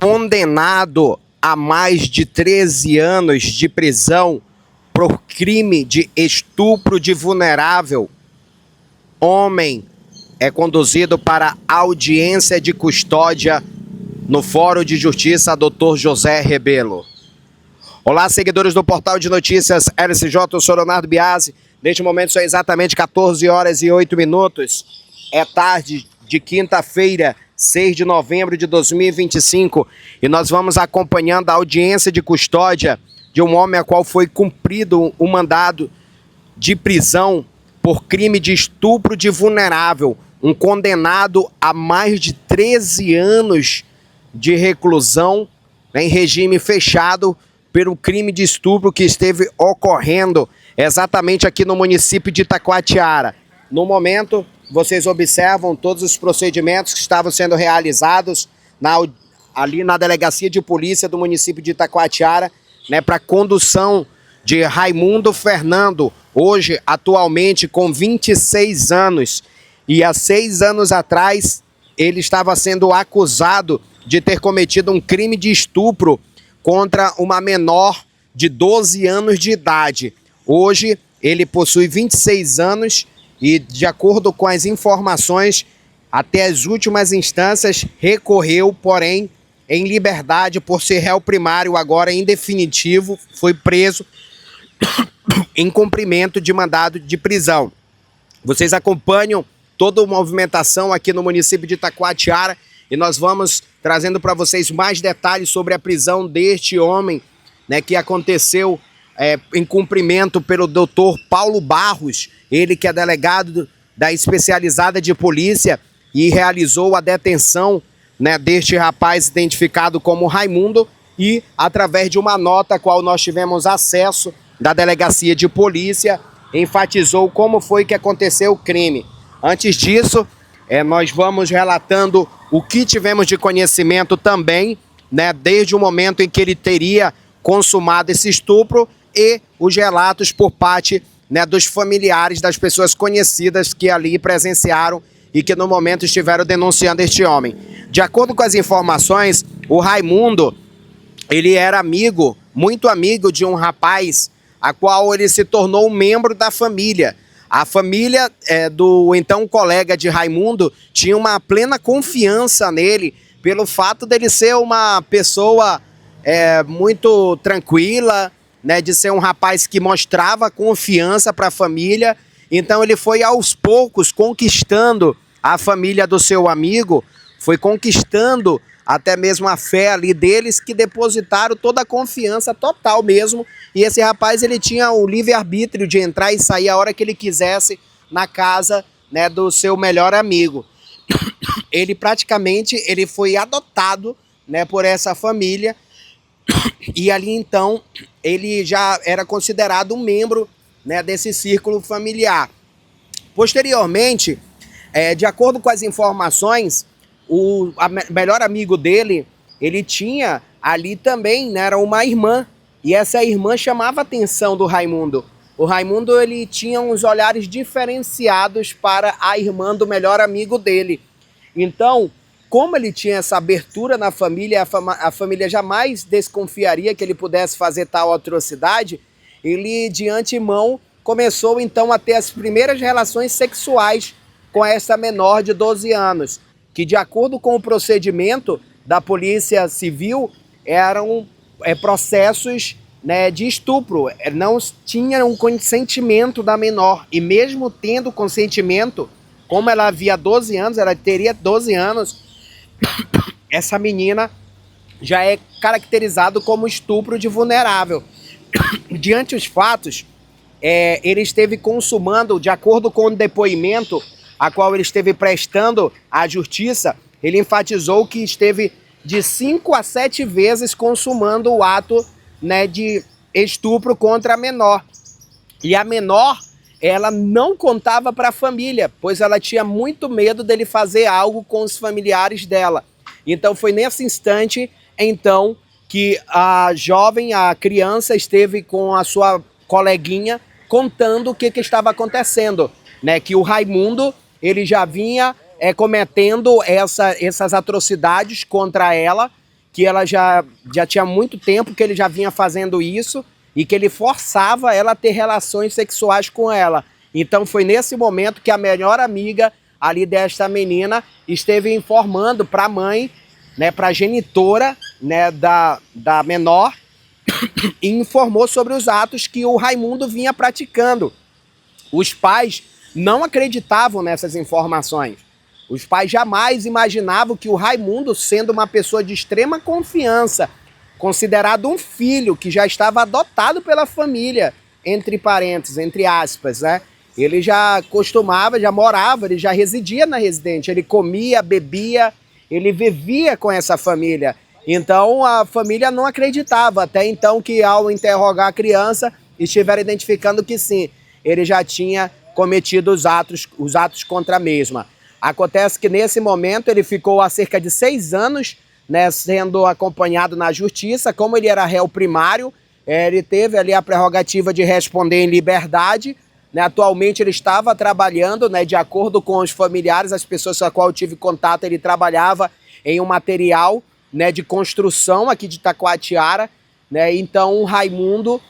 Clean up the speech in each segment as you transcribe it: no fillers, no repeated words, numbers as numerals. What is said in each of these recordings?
condenado a mais de 13 anos de prisão por crime de estupro de vulnerável, homem é conduzido para audiência de custódia no Fórum de Justiça Dr. José Rebelo. Olá, seguidores do Portal de Notícias LCJ, eu sou Leonardo Biasi. Neste momento são exatamente 14 horas e 8 minutos. É tarde de quinta-feira, 6 de novembro de 2025, e nós vamos acompanhando a audiência de custódia de um homem a qual foi cumprido um mandado de prisão por crime de estupro de vulnerável, um condenado a mais de 13 anos de reclusão, em regime fechado pelo crime de estupro que esteve ocorrendo exatamente aqui no município de Itacoatiara. No momento, vocês observam todos os procedimentos que estavam sendo realizados ali na delegacia de polícia do município de Itacoatiara, para condução de Raimundo Fernando, hoje, atualmente, com 26 anos. E há 6 anos atrás, ele estava sendo acusado de ter cometido um crime de estupro contra uma menor de 12 anos de idade. Hoje, ele possui 26 anos e, de acordo com as informações, até as últimas instâncias, recorreu, porém, em liberdade por ser réu primário, agora em definitivo, foi preso em cumprimento de mandado de prisão. Vocês acompanham toda a movimentação aqui no município de Itacoatiara e nós vamos trazendo para vocês mais detalhes sobre a prisão deste homem, que aconteceu em cumprimento pelo doutor Paulo Barros, ele que é delegado da especializada de polícia e realizou a detenção deste rapaz identificado como Raimundo, e através de uma nota a qual nós tivemos acesso da delegacia de polícia, enfatizou como foi que aconteceu o crime. Antes disso, nós vamos relatando o que tivemos de conhecimento também, desde o momento em que ele teria consumado esse estupro e os relatos por parte dos familiares das pessoas conhecidas que ali presenciaram e que no momento estiveram denunciando este homem. De acordo com as informações, o Raimundo, ele era amigo, muito amigo de um rapaz, a qual ele se tornou um membro da família. A família do então colega de Raimundo tinha uma plena confiança nele, pelo fato dele ser uma pessoa muito tranquila, de ser um rapaz que mostrava confiança para a família. Então ele foi aos poucos conquistando a família do seu amigo, foi conquistando até mesmo a fé ali deles, que depositaram toda a confiança total mesmo. E esse rapaz, ele tinha o livre-arbítrio de entrar e sair a hora que ele quisesse na casa do seu melhor amigo. Ele praticamente foi adotado por essa família, e ali então ele já era considerado um membro desse círculo familiar. Posteriormente, de acordo com as informações, o melhor amigo dele, ele tinha ali também, era uma irmã, e essa irmã chamava a atenção do Raimundo. O Raimundo, ele tinha uns olhares diferenciados para a irmã do melhor amigo dele. Então, como ele tinha essa abertura na família, a família jamais desconfiaria que ele pudesse fazer tal atrocidade, ele de antemão começou então a ter as primeiras relações sexuais com essa menor de 12 anos, que, de acordo com o procedimento da Polícia Civil, eram processos de estupro. Não tinham consentimento da menor, e mesmo tendo consentimento, como ela havia 12 anos, ela teria 12 anos, essa menina já é caracterizado como estupro de vulnerável. Diante dos fatos, ele esteve consumando, de acordo com o depoimento a qual ele esteve prestando à justiça, ele enfatizou que esteve de 5 a 7 vezes consumando o ato de estupro contra a menor. E a menor, ela não contava para a família, pois ela tinha muito medo dele fazer algo com os familiares dela. Então foi nesse instante, então, que a jovem, a criança, esteve com a sua coleguinha contando o que estava acontecendo, que o Raimundo, ele já vinha cometendo essas atrocidades contra ela, que ela já tinha muito tempo que ele já vinha fazendo isso e que ele forçava ela a ter relações sexuais com ela. Então foi nesse momento que a melhor amiga ali desta menina esteve informando para a mãe, né, para a genitora, né, da menor, e informou sobre os atos que o Raimundo vinha praticando. Os pais não acreditavam nessas informações. Os pais jamais imaginavam que o Raimundo, sendo uma pessoa de extrema confiança, considerado um filho que já estava adotado pela família, entre parênteses, entre aspas, né? Ele já costumava, já morava, ele já residia na residência, ele comia, bebia, ele vivia com essa família. Então a família não acreditava, até então que ao interrogar a criança, estiveram identificando que sim, ele já tinha cometido os atos contra a mesma. Acontece que nesse momento ele ficou há cerca de 6 anos, né, sendo acompanhado na justiça. Como ele era réu primário, ele teve ali a prerrogativa de responder em liberdade, né. Atualmente ele estava trabalhando, né, de acordo com os familiares, as pessoas com as quais eu tive contato, ele trabalhava em um material, né, de construção aqui de Itacoatiara, né. Então o Raimundo,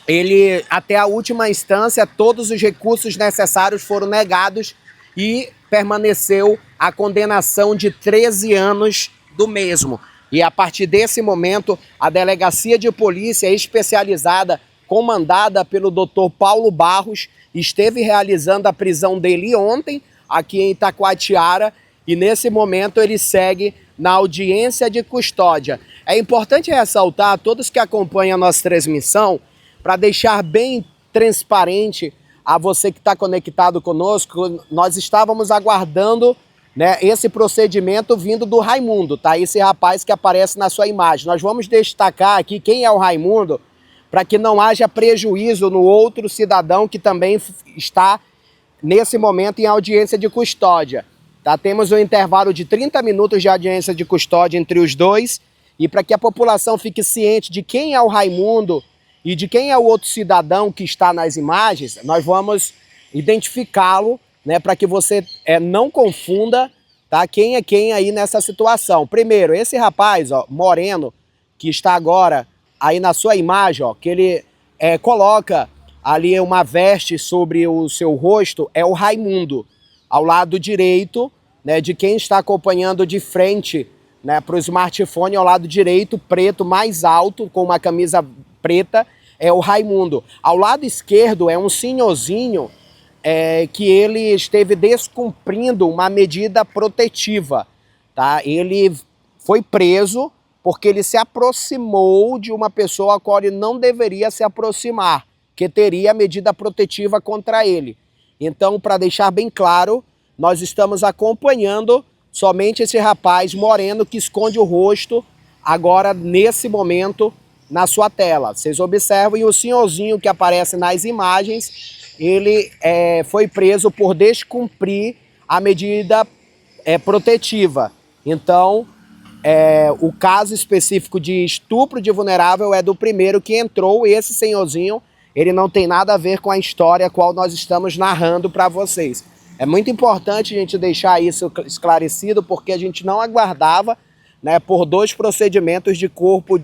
ele, até a última instância, todos os recursos necessários foram negados e permaneceu a condenação de 13 anos do mesmo. E a partir desse momento, a Delegacia de Polícia Especializada, comandada pelo Dr. Paulo Barros, esteve realizando a prisão dele ontem, aqui em Itacoatiara, e nesse momento ele segue na audiência de custódia. É importante ressaltar a todos que acompanham a nossa transmissão, para deixar bem transparente a você que está conectado conosco, nós estávamos aguardando, né, esse procedimento vindo do Raimundo, tá? Esse rapaz que aparece na sua imagem. Nós vamos destacar aqui quem é o Raimundo, para que não haja prejuízo no outro cidadão que também está, nesse momento, em audiência de custódia. Tá? Temos um intervalo de 30 minutos de audiência de custódia entre os dois, e para que a população fique ciente de quem é o Raimundo e de quem é o outro cidadão que está nas imagens, nós vamos identificá-lo, né, para que você não confunda, tá, quem é quem aí nessa situação. Primeiro, esse rapaz, ó, moreno, que está agora aí na sua imagem, ó, que ele coloca ali uma veste sobre o seu rosto, é o Raimundo. Ao lado direito, né, de quem está acompanhando de frente, né, para o smartphone, ao lado direito, preto, mais alto, com uma camisa preta, é o Raimundo. Ao lado esquerdo é um senhorzinho que ele esteve descumprindo uma medida protetiva, tá? Ele foi preso porque ele se aproximou de uma pessoa a qual ele não deveria se aproximar, que teria medida protetiva contra ele. Então, para deixar bem claro, nós estamos acompanhando somente esse rapaz moreno que esconde o rosto agora, nesse momento, na sua tela. Vocês observam, e o senhorzinho que aparece nas imagens, ele foi preso por descumprir a medida protetiva. Então, o caso específico de estupro de vulnerável é do primeiro que entrou. Esse senhorzinho, ele não tem nada a ver com a história a qual nós estamos narrando para vocês. É muito importante a gente deixar isso esclarecido, porque a gente não aguardava, né, por 2 procedimentos de corpo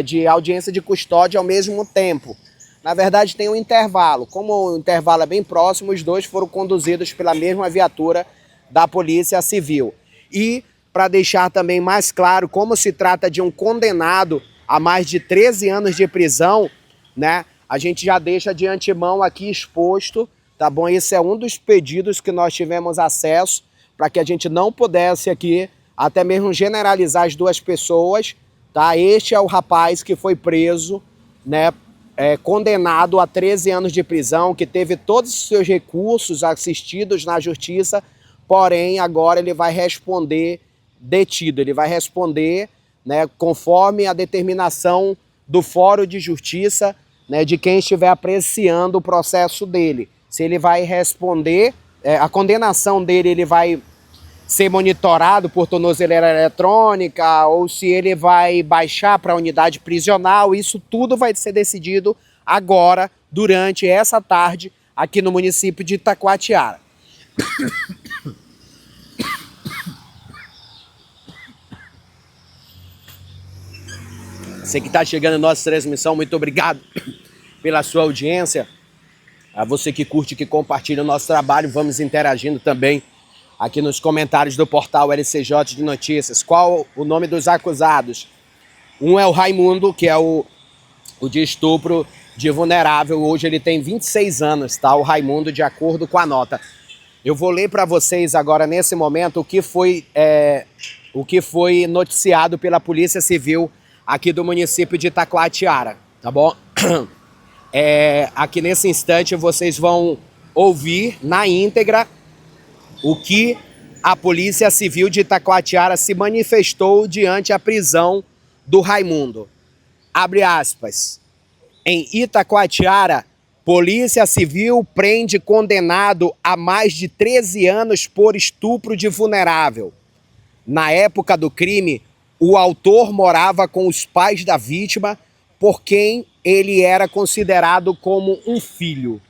de audiência de custódia ao mesmo tempo. Na verdade, tem um intervalo. Como o intervalo é bem próximo, os 2 foram conduzidos pela mesma viatura da Polícia Civil. E, para deixar também mais claro, como se trata de um condenado a mais de 13 anos de prisão, né, a gente já deixa de antemão aqui exposto, tá bom? Esse é um dos pedidos que nós tivemos acesso, para que a gente não pudesse aqui até mesmo generalizar as 2 pessoas, tá? Este é o rapaz que foi preso, né, condenado a 13 anos de prisão, que teve todos os seus recursos assistidos na justiça, porém agora ele vai responder detido, ele vai responder, né, conforme a determinação do Fórum de Justiça, né, de quem estiver apreciando o processo dele. Se ele vai responder, a condenação dele, ele vai ser monitorado por tornozeleira eletrônica, ou se ele vai baixar para a unidade prisional, isso tudo vai ser decidido agora, durante essa tarde, aqui no município de Itacoatiara. Você que está chegando na nossa transmissão, muito obrigado pela sua audiência. A você que curte, que compartilha o nosso trabalho, vamos interagindo também aqui nos comentários do portal LCJ de Notícias. Qual o nome dos acusados? Um é o Raimundo, que é o de estupro de vulnerável. Hoje ele tem 26 anos, tá? O Raimundo, de acordo com a nota. Eu vou ler para vocês agora, nesse momento, o que foi noticiado pela Polícia Civil aqui do município de Itacoatiara, tá bom? Aqui nesse instante vocês vão ouvir na íntegra o que a Polícia Civil de Itacoatiara se manifestou diante a prisão do Raimundo. Abre aspas. Em Itacoatiara, Polícia Civil prende condenado a mais de 13 anos por estupro de vulnerável. Na época do crime, o autor morava com os pais da vítima, por quem ele era considerado como um filho.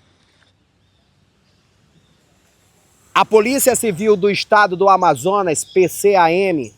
A Polícia Civil do Estado do Amazonas, PCAM,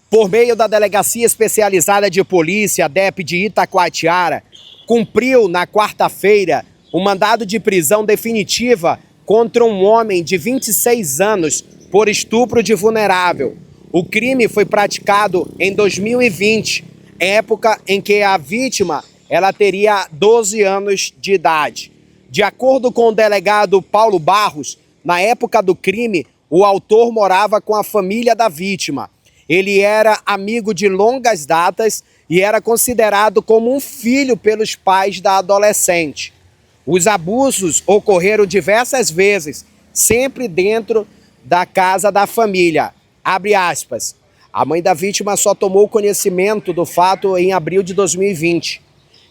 por meio da Delegacia Especializada de Polícia, DEP de Itacoatiara, cumpriu na quarta-feira o mandado de prisão definitiva contra um homem de 26 anos por estupro de vulnerável. O crime foi praticado em 2020, época em que a vítima ela teria 12 anos de idade. De acordo com o delegado Paulo Barros, na época do crime, o autor morava com a família da vítima. Ele era amigo de longas datas e era considerado como um filho pelos pais da adolescente. Os abusos ocorreram diversas vezes, sempre dentro da casa da família. Abre aspas. A mãe da vítima só tomou conhecimento do fato em abril de 2020.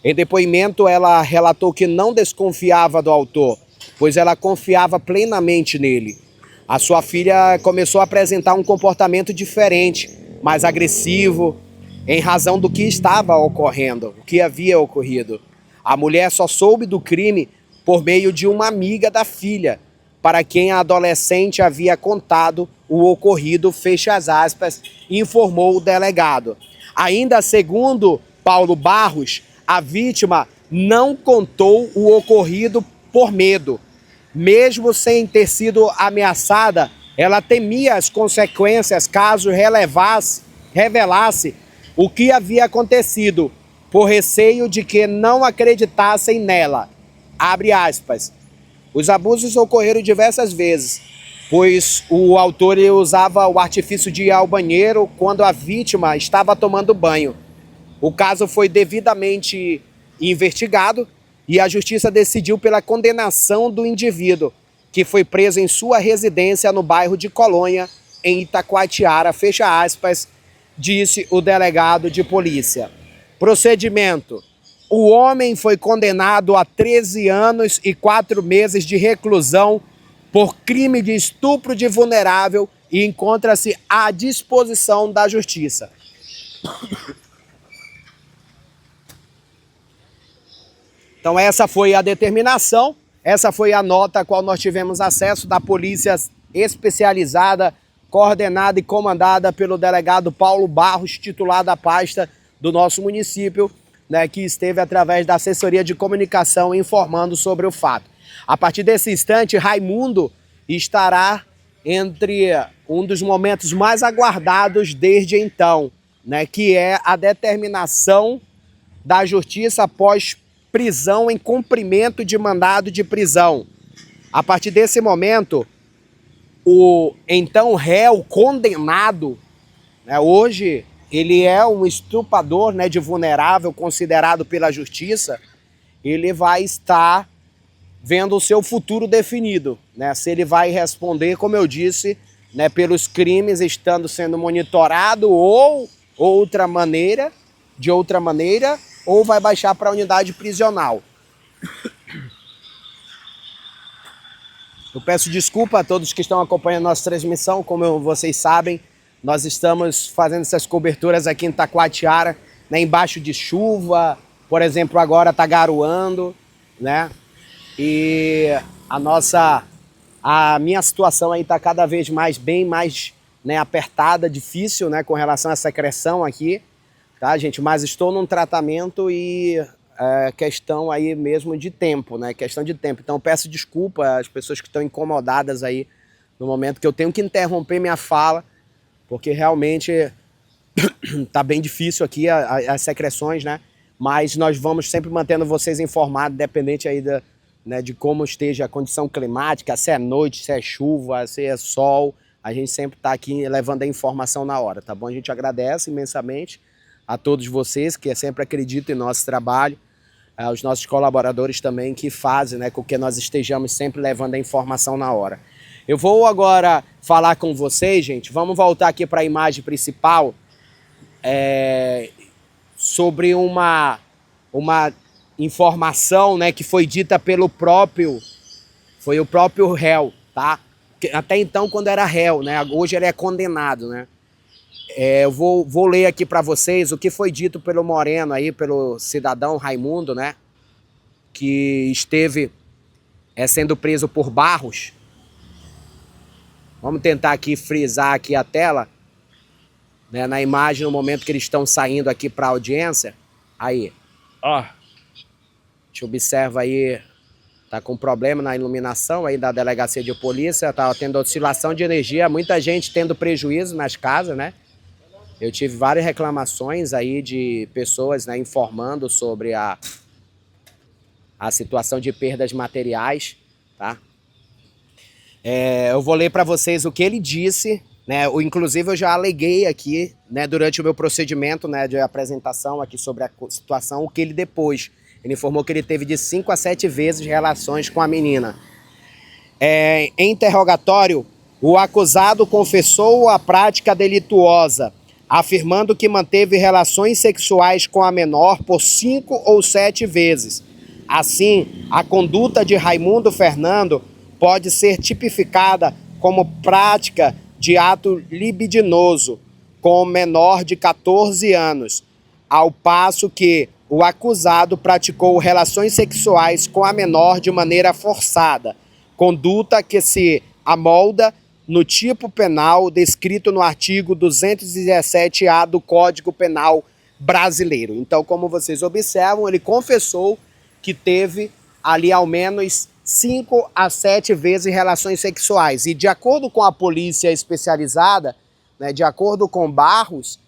Em depoimento, ela relatou que não desconfiava do autor, pois ela confiava plenamente nele. A sua filha começou a apresentar um comportamento diferente, mais agressivo, em razão do que estava ocorrendo, o que havia ocorrido. A mulher só soube do crime por meio de uma amiga da filha, para quem a adolescente havia contado o ocorrido, fecha as aspas, informou o delegado. Ainda segundo Paulo Barros, a vítima não contou o ocorrido por medo. Mesmo sem ter sido ameaçada, ela temia as consequências caso revelasse o que havia acontecido, por receio de que não acreditassem nela. Abre aspas. Os abusos ocorreram diversas vezes, pois o autor usava o artifício de ir ao banheiro quando a vítima estava tomando banho. O caso foi devidamente investigado e a justiça decidiu pela condenação do indivíduo, que foi preso em sua residência no bairro de Colônia, em Itacoatiara, fecha aspas, disse o delegado de polícia. Procedimento. O homem foi condenado a 13 anos e 4 meses de reclusão por crime de estupro de vulnerável e encontra-se à disposição da justiça. Então essa foi a determinação, essa foi a nota a qual nós tivemos acesso da Polícia Especializada, coordenada e comandada pelo delegado Paulo Barros, titular da pasta do nosso município, né, que esteve através da assessoria de comunicação informando sobre o fato. A partir desse instante, Raimundo estará entre um dos momentos mais aguardados desde então, né, que é a determinação da justiça após prisão em cumprimento de mandado de prisão. A partir desse momento, o então réu condenado, né, hoje ele é um estuprador, né, de vulnerável considerado pela justiça, ele vai estar vendo o seu futuro definido, né, se ele vai responder, como eu disse, né, pelos crimes estando sendo monitorado ou de outra maneira, ou vai baixar para a unidade prisional. Eu peço desculpa a todos que estão acompanhando a nossa transmissão. Como vocês sabem, nós estamos fazendo essas coberturas aqui em Itacoatiara, né, embaixo de chuva, por exemplo, agora está garoando, né? E a minha situação aí está cada vez mais, bem mais, né, apertada, difícil, né, com relação a essa secreção aqui. tá, gente? Mas estou num tratamento e é questão aí mesmo de tempo, né? Questão de tempo. Então peço desculpa às pessoas que estão incomodadas aí no momento que eu tenho que interromper minha fala, porque realmente tá bem difícil aqui as secreções, né? Mas nós vamos sempre mantendo vocês informados, dependente aí né, de como esteja a condição climática, se é noite, se é chuva, se é sol. A gente sempre está aqui levando a informação na hora, tá bom? A gente agradece imensamente a todos vocês que sempre acreditam em nosso trabalho, aos nossos colaboradores também que fazem, né, com que nós estejamos sempre levando a informação na hora. Eu vou agora falar com vocês, gente. Vamos voltar aqui para a imagem principal. Sobre uma informação, né, que foi dita foi o próprio réu, tá? Até então, quando era réu, né? Hoje ele é condenado, né? Eu vou ler aqui para vocês o que foi dito pelo Moreno aí, pelo cidadão Raimundo, né? Que esteve sendo preso por Barros. Vamos tentar aqui frisar aqui a tela, né, na imagem, no momento que eles estão saindo aqui para a audiência. Aí, ó, a gente observa aí, tá com problema na iluminação aí da delegacia de polícia, tá tendo oscilação de energia, muita gente tendo prejuízo nas casas, né? Eu tive várias reclamações aí de pessoas, né, informando sobre a situação de perdas materiais, tá? Eu vou ler para vocês o que ele disse, né? Inclusive eu já aleguei aqui, né, durante o meu procedimento, né, de apresentação aqui sobre a situação, o que ele depois. Ele informou que ele teve de 5 a 7 vezes relações com a menina. Em interrogatório, o acusado confessou a prática delituosa, afirmando que manteve relações sexuais com a menor por 5 ou 7 vezes. Assim, a conduta de Raimundo Fernando pode ser tipificada como prática de ato libidinoso com menor de 14 anos, ao passo que o acusado praticou relações sexuais com a menor de maneira forçada, conduta que se amolda no tipo penal descrito no artigo 217-A do Código Penal brasileiro. Então, como vocês observam, ele confessou que teve ali ao menos 5 a 7 vezes relações sexuais. E de acordo com a polícia especializada, né, de acordo com Barros,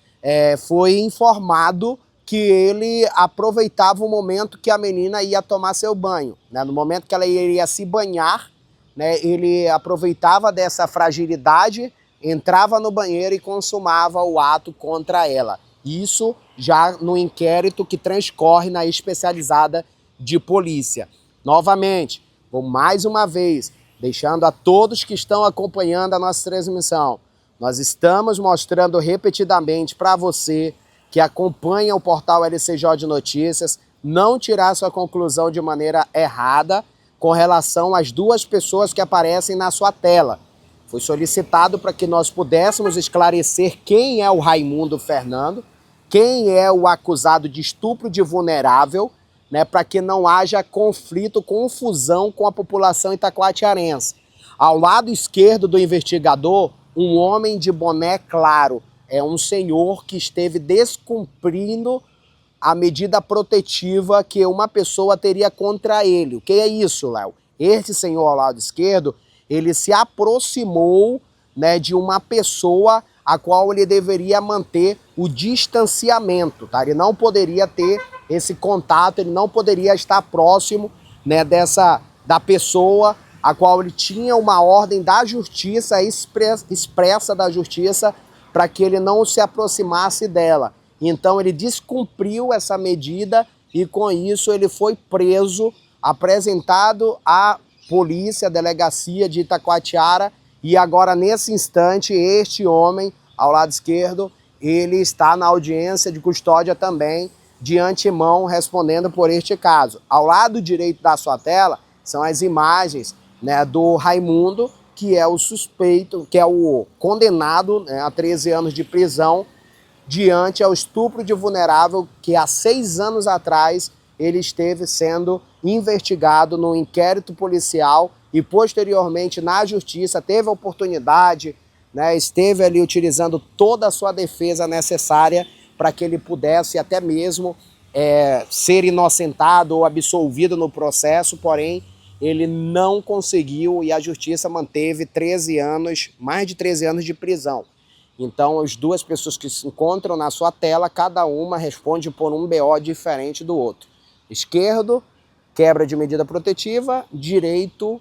foi informado que ele aproveitava o momento que a menina ia tomar seu banho, né? No momento que ela iria se banhar, né, ele aproveitava dessa fragilidade, entrava no banheiro e consumava o ato contra ela. Isso já no inquérito que transcorre na especializada de polícia. Novamente, vou mais uma vez, deixando a todos que estão acompanhando a nossa transmissão, nós estamos mostrando repetidamente para você que acompanha o portal LCJ de Notícias, não tirar sua conclusão de maneira errada com relação às duas pessoas que aparecem na sua tela. Foi solicitado para que nós pudéssemos esclarecer quem é o Raimundo Fernando, quem é o acusado de estupro de vulnerável, né, para que não haja conflito, confusão com a população itacoatiarense. Ao lado esquerdo do investigador, um homem de boné claro, é um senhor que esteve descumprindo a medida protetiva que uma pessoa teria contra ele. O que é isso, Léo? Este senhor ao lado esquerdo, ele se aproximou, né, de uma pessoa a qual ele deveria manter o distanciamento, tá? Ele não poderia ter esse contato, ele não poderia estar próximo, né, da pessoa a qual ele tinha uma ordem da justiça, expressa da justiça, para que ele não se aproximasse dela. Então ele descumpriu essa medida e com isso ele foi preso, apresentado à polícia, à delegacia de Itacoatiara, e agora nesse instante este homem ao lado esquerdo, ele está na audiência de custódia também, de antemão respondendo por este caso. Ao lado direito da sua tela são as imagens, né, do Raimundo, que é o suspeito, que é o condenado, né, a 13 anos de prisão, diante ao estupro de vulnerável, que há 6 anos atrás ele esteve sendo investigado no inquérito policial e posteriormente na justiça, teve a oportunidade, né, esteve ali utilizando toda a sua defesa necessária para que ele pudesse até mesmo ser inocentado ou absolvido no processo, porém ele não conseguiu e a justiça manteve 13 anos, mais de 13 anos de prisão. Então, as duas pessoas que se encontram na sua tela, cada uma responde por um BO diferente do outro. Esquerdo, quebra de medida protetiva. Direito,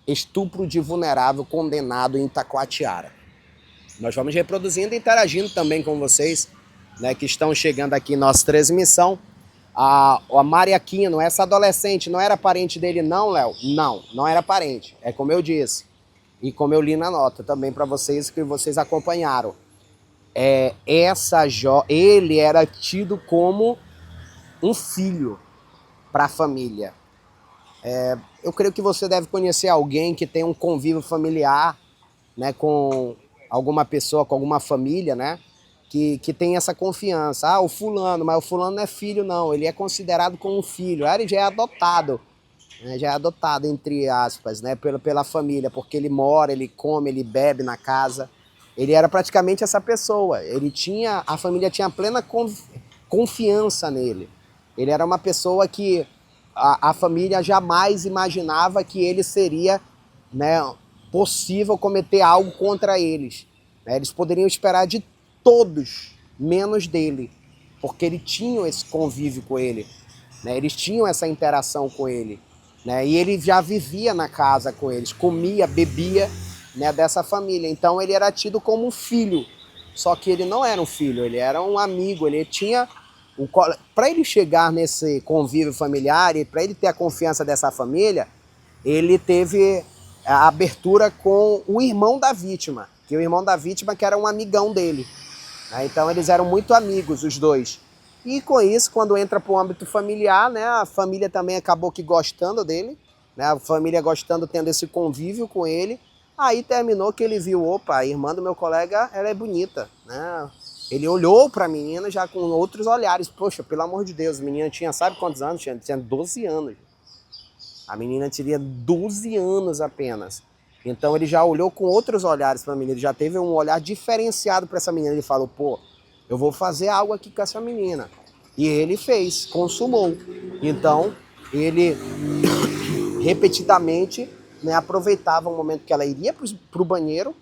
estupro de vulnerável condenado em Itacoatiara. Nós vamos reproduzindo e interagindo também com vocês, né, que estão chegando aqui em nossa transmissão. A Maria Aquino, essa adolescente, não era parente dele não, Léo? Não, não era parente. É como eu disse. E como eu li na nota também para vocês, que vocês acompanharam. Ele era tido como um filho para a família. Eu creio que você deve conhecer alguém que tem um convívio familiar, né, com alguma pessoa, com alguma família, né, que tem essa confiança. Ah, o fulano, mas o fulano não é filho não, ele é considerado como um filho. Ele já é adotado, né, já é adotado entre aspas, né, pela família, porque ele mora, ele come, ele bebe na casa. Ele era praticamente essa pessoa. A família tinha plena confiança nele. Ele era uma pessoa que a família jamais imaginava que ele seria, né, possível cometer algo contra eles. Eles poderiam esperar de todos, menos dele, porque ele tinha esse convívio com ele, né? Eles tinham essa interação com ele, né? E ele já vivia na casa com eles, comia, bebia, né, dessa família. Então ele era tido como um filho, só que ele não era um filho, ele era um amigo, ele tinha... Para ele chegar nesse convívio familiar e para ele ter a confiança dessa família, ele teve a abertura com o irmão da vítima, que o irmão da vítima que era um amigão dele. Então eles eram muito amigos, os dois. E com isso, quando entra para o âmbito familiar, né, a família também acabou que gostando dele, né, a família gostando, tendo esse convívio com ele. Aí terminou que ele viu, opa, a irmã do meu colega, ela é bonita, né? Ele olhou para a menina já com outros olhares. Poxa, pelo amor de Deus, a menina tinha, sabe quantos anos? Tinha 12 anos. A menina teria 12 anos apenas. Então ele já olhou com outros olhares para a menina, ele já teve um olhar diferenciado para essa menina. Ele falou, pô, eu vou fazer algo aqui com essa menina. E ele fez, consumou. Então ele repetidamente, né, aproveitava o momento que ela iria para o banheiro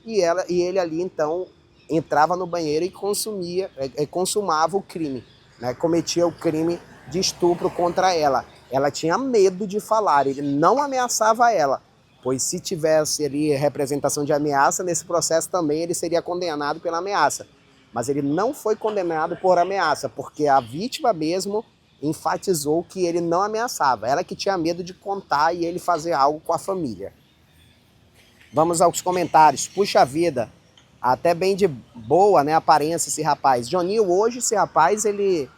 e ele ali então entrava no banheiro e consumava o crime, né, cometia o crime de estupro contra ela. Ela tinha medo de falar, ele não ameaçava ela, pois se tivesse ali representação de ameaça, nesse processo também ele seria condenado pela ameaça. Mas ele não foi condenado por ameaça, porque a vítima mesmo enfatizou que ele não ameaçava. Ela que tinha medo de contar e ele fazer algo com a família. Vamos aos comentários. Puxa vida, até bem de boa, né, aparência esse rapaz. Joninho, hoje esse rapaz, ele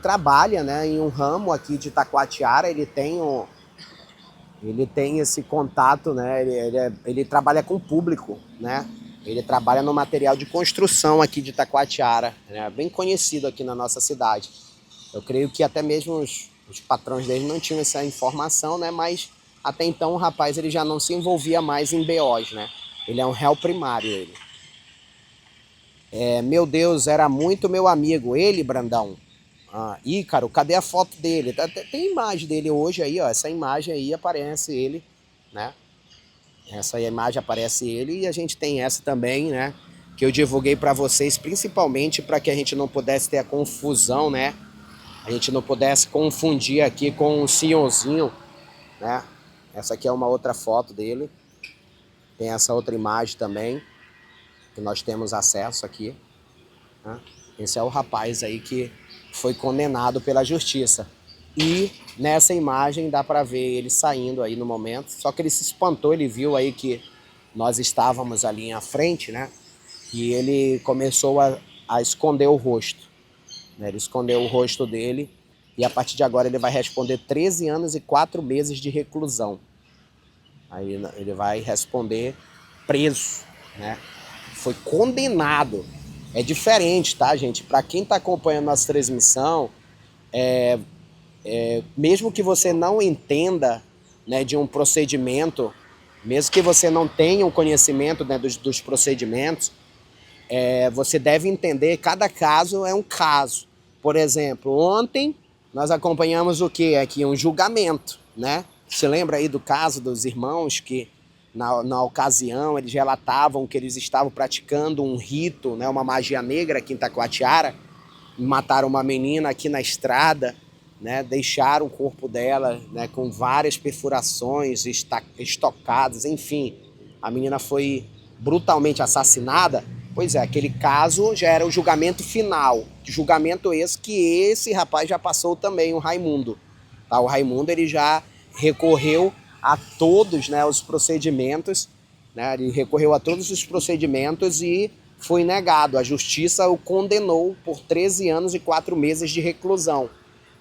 trabalha, né, em um ramo aqui de Itacoatiara, ele tem esse contato, né, ele trabalha com o público, né, ele trabalha no material de construção aqui de Itacoatiara, né, bem conhecido aqui na nossa cidade. Eu creio que até mesmo os patrões dele não tinham essa informação, né, mas até então o rapaz ele já não se envolvia mais em BOs, né, ele é um réu primário, ele. Meu Deus, era muito meu amigo, ele, Brandão. Ícaro, cadê a foto dele? Tem imagem dele hoje aí, ó. Essa imagem aí aparece ele, né? Essa imagem aparece ele e a gente tem essa também, né? Que eu divulguei para vocês, principalmente para que a gente não pudesse ter a confusão, né? A gente não pudesse confundir aqui com um senhorzinho, né? Essa aqui é uma outra foto dele. Tem essa outra imagem também, que nós temos acesso aqui, né? Esse é o rapaz aí que foi condenado pela justiça. E nessa imagem dá para ver ele saindo aí no momento, só que ele se espantou, ele viu aí que nós estávamos ali à frente, né? E ele começou a esconder o rosto, né? Ele escondeu o rosto dele e a partir de agora ele vai responder 13 anos e 4 meses de reclusão. Aí ele vai responder preso, né? Foi condenado. É diferente, tá, gente? Para quem está acompanhando nossa transmissão, mesmo que você não entenda, né, de um procedimento, mesmo que você não tenha um conhecimento, né, dos procedimentos, você deve entender, cada caso é um caso. Por exemplo, ontem nós acompanhamos o que? Aqui um julgamento, né? Você lembra aí do caso dos irmãos que na ocasião eles relatavam que eles estavam praticando um rito, né, uma magia negra aqui em Taquatiara, mataram uma menina aqui na estrada, né, deixaram o corpo dela, né, com várias perfurações, estocadas, enfim. A menina foi brutalmente assassinada. Pois é, aquele caso já era o julgamento final. Julgamento esse que esse rapaz já passou também, o Raimundo. Tá? O Raimundo ele já recorreu a todos, né, os procedimentos, né, ele recorreu a todos os procedimentos e foi negado. A justiça o condenou por 13 anos e 4 meses de reclusão,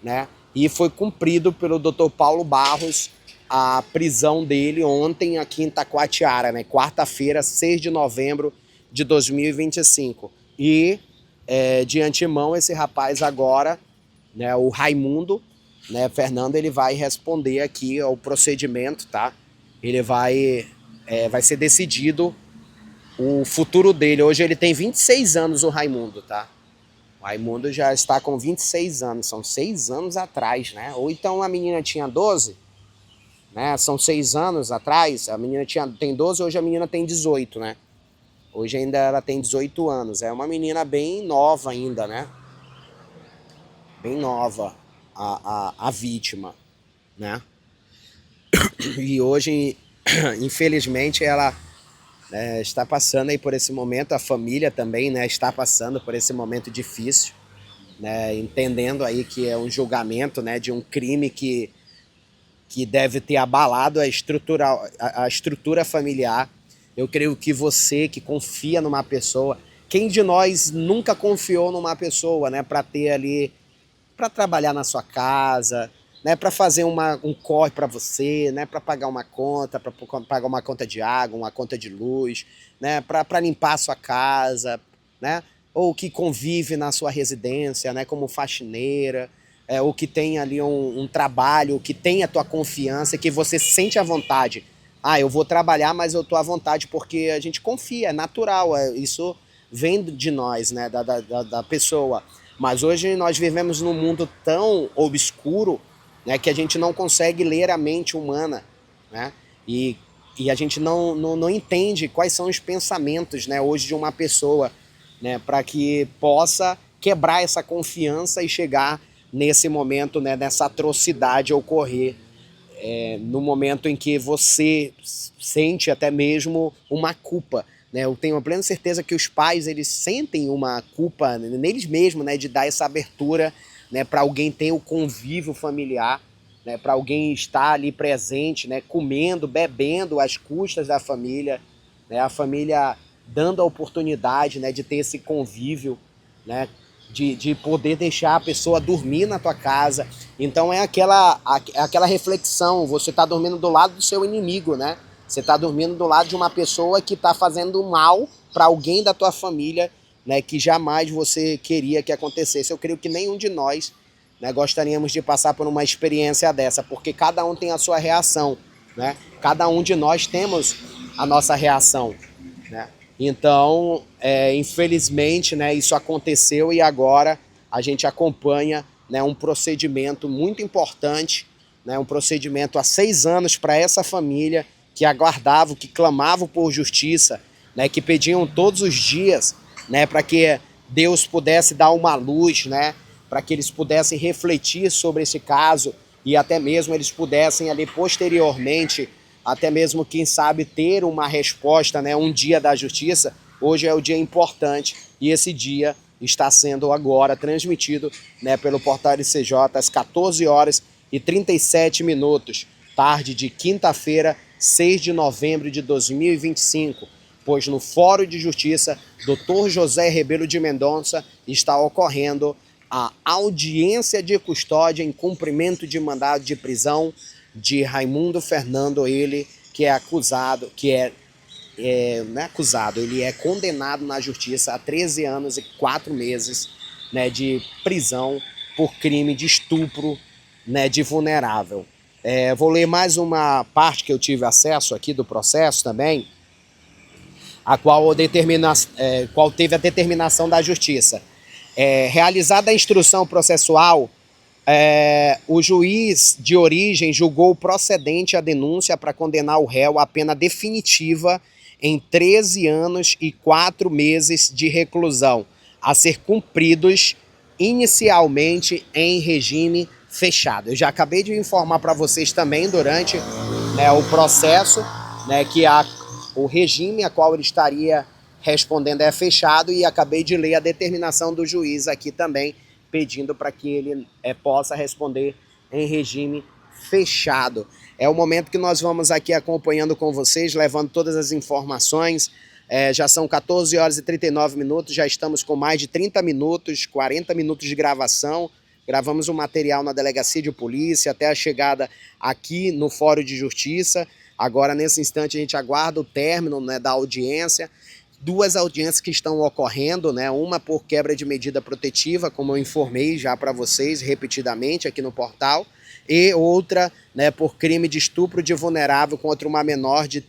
né? E foi cumprido pelo Dr. Paulo Barros a prisão dele ontem aqui em Taquatiara, né? Quarta-feira, 6 de novembro de 2025. E de antemão esse rapaz agora, né, o Raimundo, né, Fernando, ele vai responder aqui ao procedimento, tá? Ele vai ser decidido o futuro dele. Hoje ele tem 26 anos, o Raimundo, tá? O Raimundo já está com 26 anos, são 6 anos atrás, né? Ou então a menina tinha 12, né? São 6 anos atrás, a menina tem 12, hoje a menina tem 18, né? Hoje ainda ela tem 18 anos, é uma menina bem nova ainda, né? Bem nova a vítima, né? E hoje, infelizmente, ela está passando aí por esse momento, a família também, né, está passando por esse momento difícil, né, entendendo aí que é um julgamento, né, de um crime que deve ter abalado a estrutura familiar. Eu creio que você que confia numa pessoa, quem de nós nunca confiou numa pessoa, né, para ter ali, para trabalhar na sua casa, né, para fazer um corre para você, né, para pagar uma conta, para pagar uma conta de água, uma conta de luz, né, para limpar a sua casa, né, ou que convive na sua residência, né, como faxineira, ou que tem ali um trabalho, que tem a tua confiança, que você sente à vontade. Ah, eu vou trabalhar, mas eu tô à vontade porque a gente confia, é natural, isso vem de nós, né, da pessoa. Mas hoje nós vivemos num mundo tão obscuro, né, que a gente não consegue ler a mente humana, né? E a gente não entende quais são os pensamentos, né, hoje de uma pessoa, né, para que possa quebrar essa confiança e chegar nesse momento, né, nessa atrocidade ocorrer, no momento em que você sente até mesmo uma culpa. Né? Eu tenho a plena certeza que os pais eles sentem uma culpa neles mesmos, né, de dar essa abertura, né, para alguém ter o convívio familiar, né, para alguém estar ali presente, né, comendo, bebendo às custas da família, né, a família dando a oportunidade, né, de ter esse convívio, né, de poder deixar a pessoa dormir na tua casa. Então é aquela reflexão, você está dormindo do lado do seu inimigo, né? Você está dormindo do lado de uma pessoa que está fazendo mal para alguém da tua família, né, que jamais você queria que acontecesse. Eu creio que nenhum de nós, né, gostaríamos de passar por uma experiência dessa, porque cada um tem a sua reação, né? Cada um de nós temos a nossa reação, né? Então, infelizmente, né, isso aconteceu e agora a gente acompanha, né, um procedimento muito importante, né, um procedimento há 6 anos para essa família que aguardavam, que clamavam por justiça, né, que pediam todos os dias, né, para que Deus pudesse dar uma luz, né, para que eles pudessem refletir sobre esse caso e até mesmo eles pudessem ali posteriormente, até mesmo, quem sabe, ter uma resposta, né, um dia da justiça. Hoje é o dia importante e esse dia está sendo agora transmitido, né, pelo Portal LCJ às 14 horas e 37 minutos, tarde de quinta-feira, 6 de novembro de 2025, pois no Fórum de Justiça, Dr. José Rebelo de Mendonça, está ocorrendo a audiência de custódia em cumprimento de mandado de prisão de Raimundo Fernando, ele que é acusado, não é acusado, ele é condenado na justiça a 13 anos e 4 meses, né, de prisão por crime de estupro, né, de vulnerável. Vou ler mais uma parte que eu tive acesso aqui do processo também. qual teve a determinação da Justiça. Realizada a instrução processual, o juiz de origem julgou procedente a denúncia para condenar o réu à pena definitiva em 13 anos e 4 meses de reclusão, a ser cumpridos inicialmente em regime fechado. Eu já acabei de informar para vocês também durante, né, o processo, né, que o regime a qual ele estaria respondendo é fechado, e acabei de ler a determinação do juiz aqui também, pedindo para que ele possa responder em regime fechado. É o momento que nós vamos aqui acompanhando com vocês, levando todas as informações. Já são 14 horas e 39 minutos, já estamos com mais de 30 minutos, 40 minutos de gravação. Gravamos um material na delegacia de polícia até a chegada aqui no Fórum de Justiça. Agora, nesse instante, a gente aguarda o término, né, da audiência. 2 audiências que estão ocorrendo, né? Uma por quebra de medida protetiva, como eu informei já para vocês repetidamente aqui no portal, e outra, né, por crime de estupro de vulnerável contra uma menor de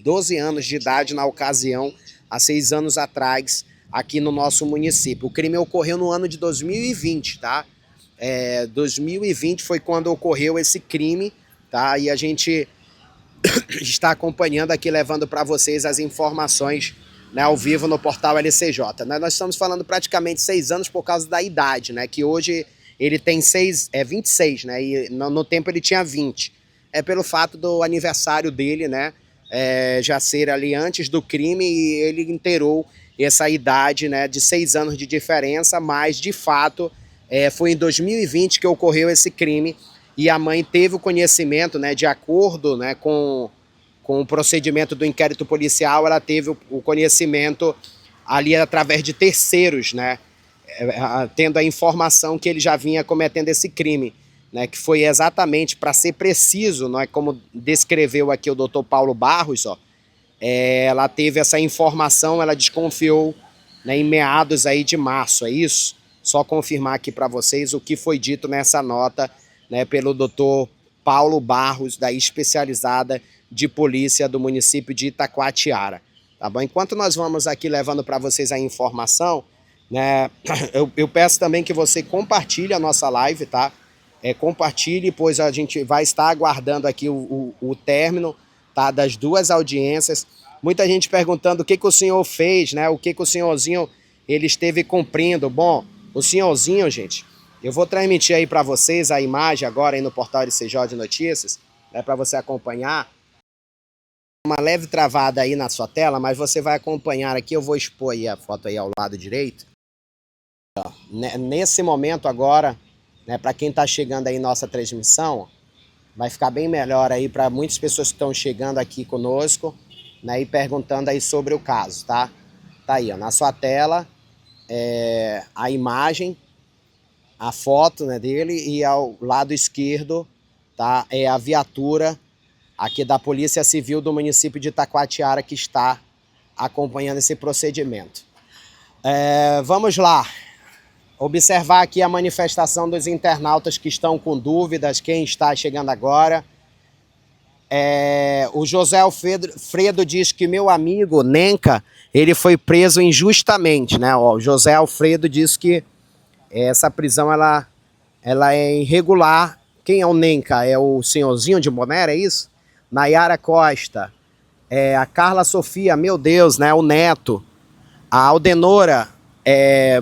12 anos de idade na ocasião, há 6 anos atrás, aqui no nosso município. O crime ocorreu no ano de 2020, tá? 2020 foi quando ocorreu esse crime, tá? E a gente está acompanhando aqui, levando para vocês as informações, né, ao vivo no portal LCJ. Nós estamos falando praticamente 6 anos por causa da idade, né, que hoje ele tem 26, né, e no tempo ele tinha 20. É pelo fato do aniversário dele, né, já ser ali antes do crime, e ele inteirou essa idade, né, de 6 anos de diferença, mas de fato foi em 2020 que ocorreu esse crime. E a mãe teve o conhecimento, né, de acordo, né, com o procedimento do inquérito policial, ela teve o conhecimento ali através de terceiros, né, tendo a informação que ele já vinha cometendo esse crime, né, que foi exatamente, para ser preciso, não é, como descreveu aqui o doutor Paulo Barros, ó, ela teve essa informação, ela desconfiou, né, em meados aí de março, é isso? Só confirmar aqui para vocês o que foi dito nessa nota, né, pelo doutor Paulo Barros, da Especializada de Polícia do município de Itacoatiara. Tá bom? Enquanto nós vamos aqui levando para vocês a informação, né, eu peço também que você compartilhe a nossa live, tá? Compartilhe, pois a gente vai estar aguardando aqui o término, tá, das 2 audiências. Muita gente perguntando o que o senhor fez, né? O que o senhorzinho ele esteve cumprindo. Bom, o senhorzinho, gente, eu vou transmitir aí para vocês a imagem agora aí no portal LCJ de Notícias, né, para você acompanhar. Uma leve travada aí na sua tela, mas você vai acompanhar aqui. Eu vou expor aí a foto aí ao lado direito. Nesse momento agora, né, para quem está chegando aí nossa transmissão, vai ficar bem melhor aí para muitas pessoas que estão chegando aqui conosco, né, e perguntando aí sobre o caso, tá? Tá aí, ó, na sua tela, a imagem, a foto, né, dele, e ao lado esquerdo, tá, é a viatura aqui da Polícia Civil do município de Itacoatiara que está acompanhando esse procedimento. Vamos lá, observar aqui a manifestação dos internautas que estão com dúvidas, quem está chegando agora. O José Alfredo diz que meu amigo Nenca, ele foi preso injustamente, né? O José Alfredo diz que essa prisão ela é irregular. Quem é o Nenca? É o senhorzinho de Bonera, é isso? Nayara Costa, a Carla Sofia, meu Deus, né? O Neto, a Aldenora,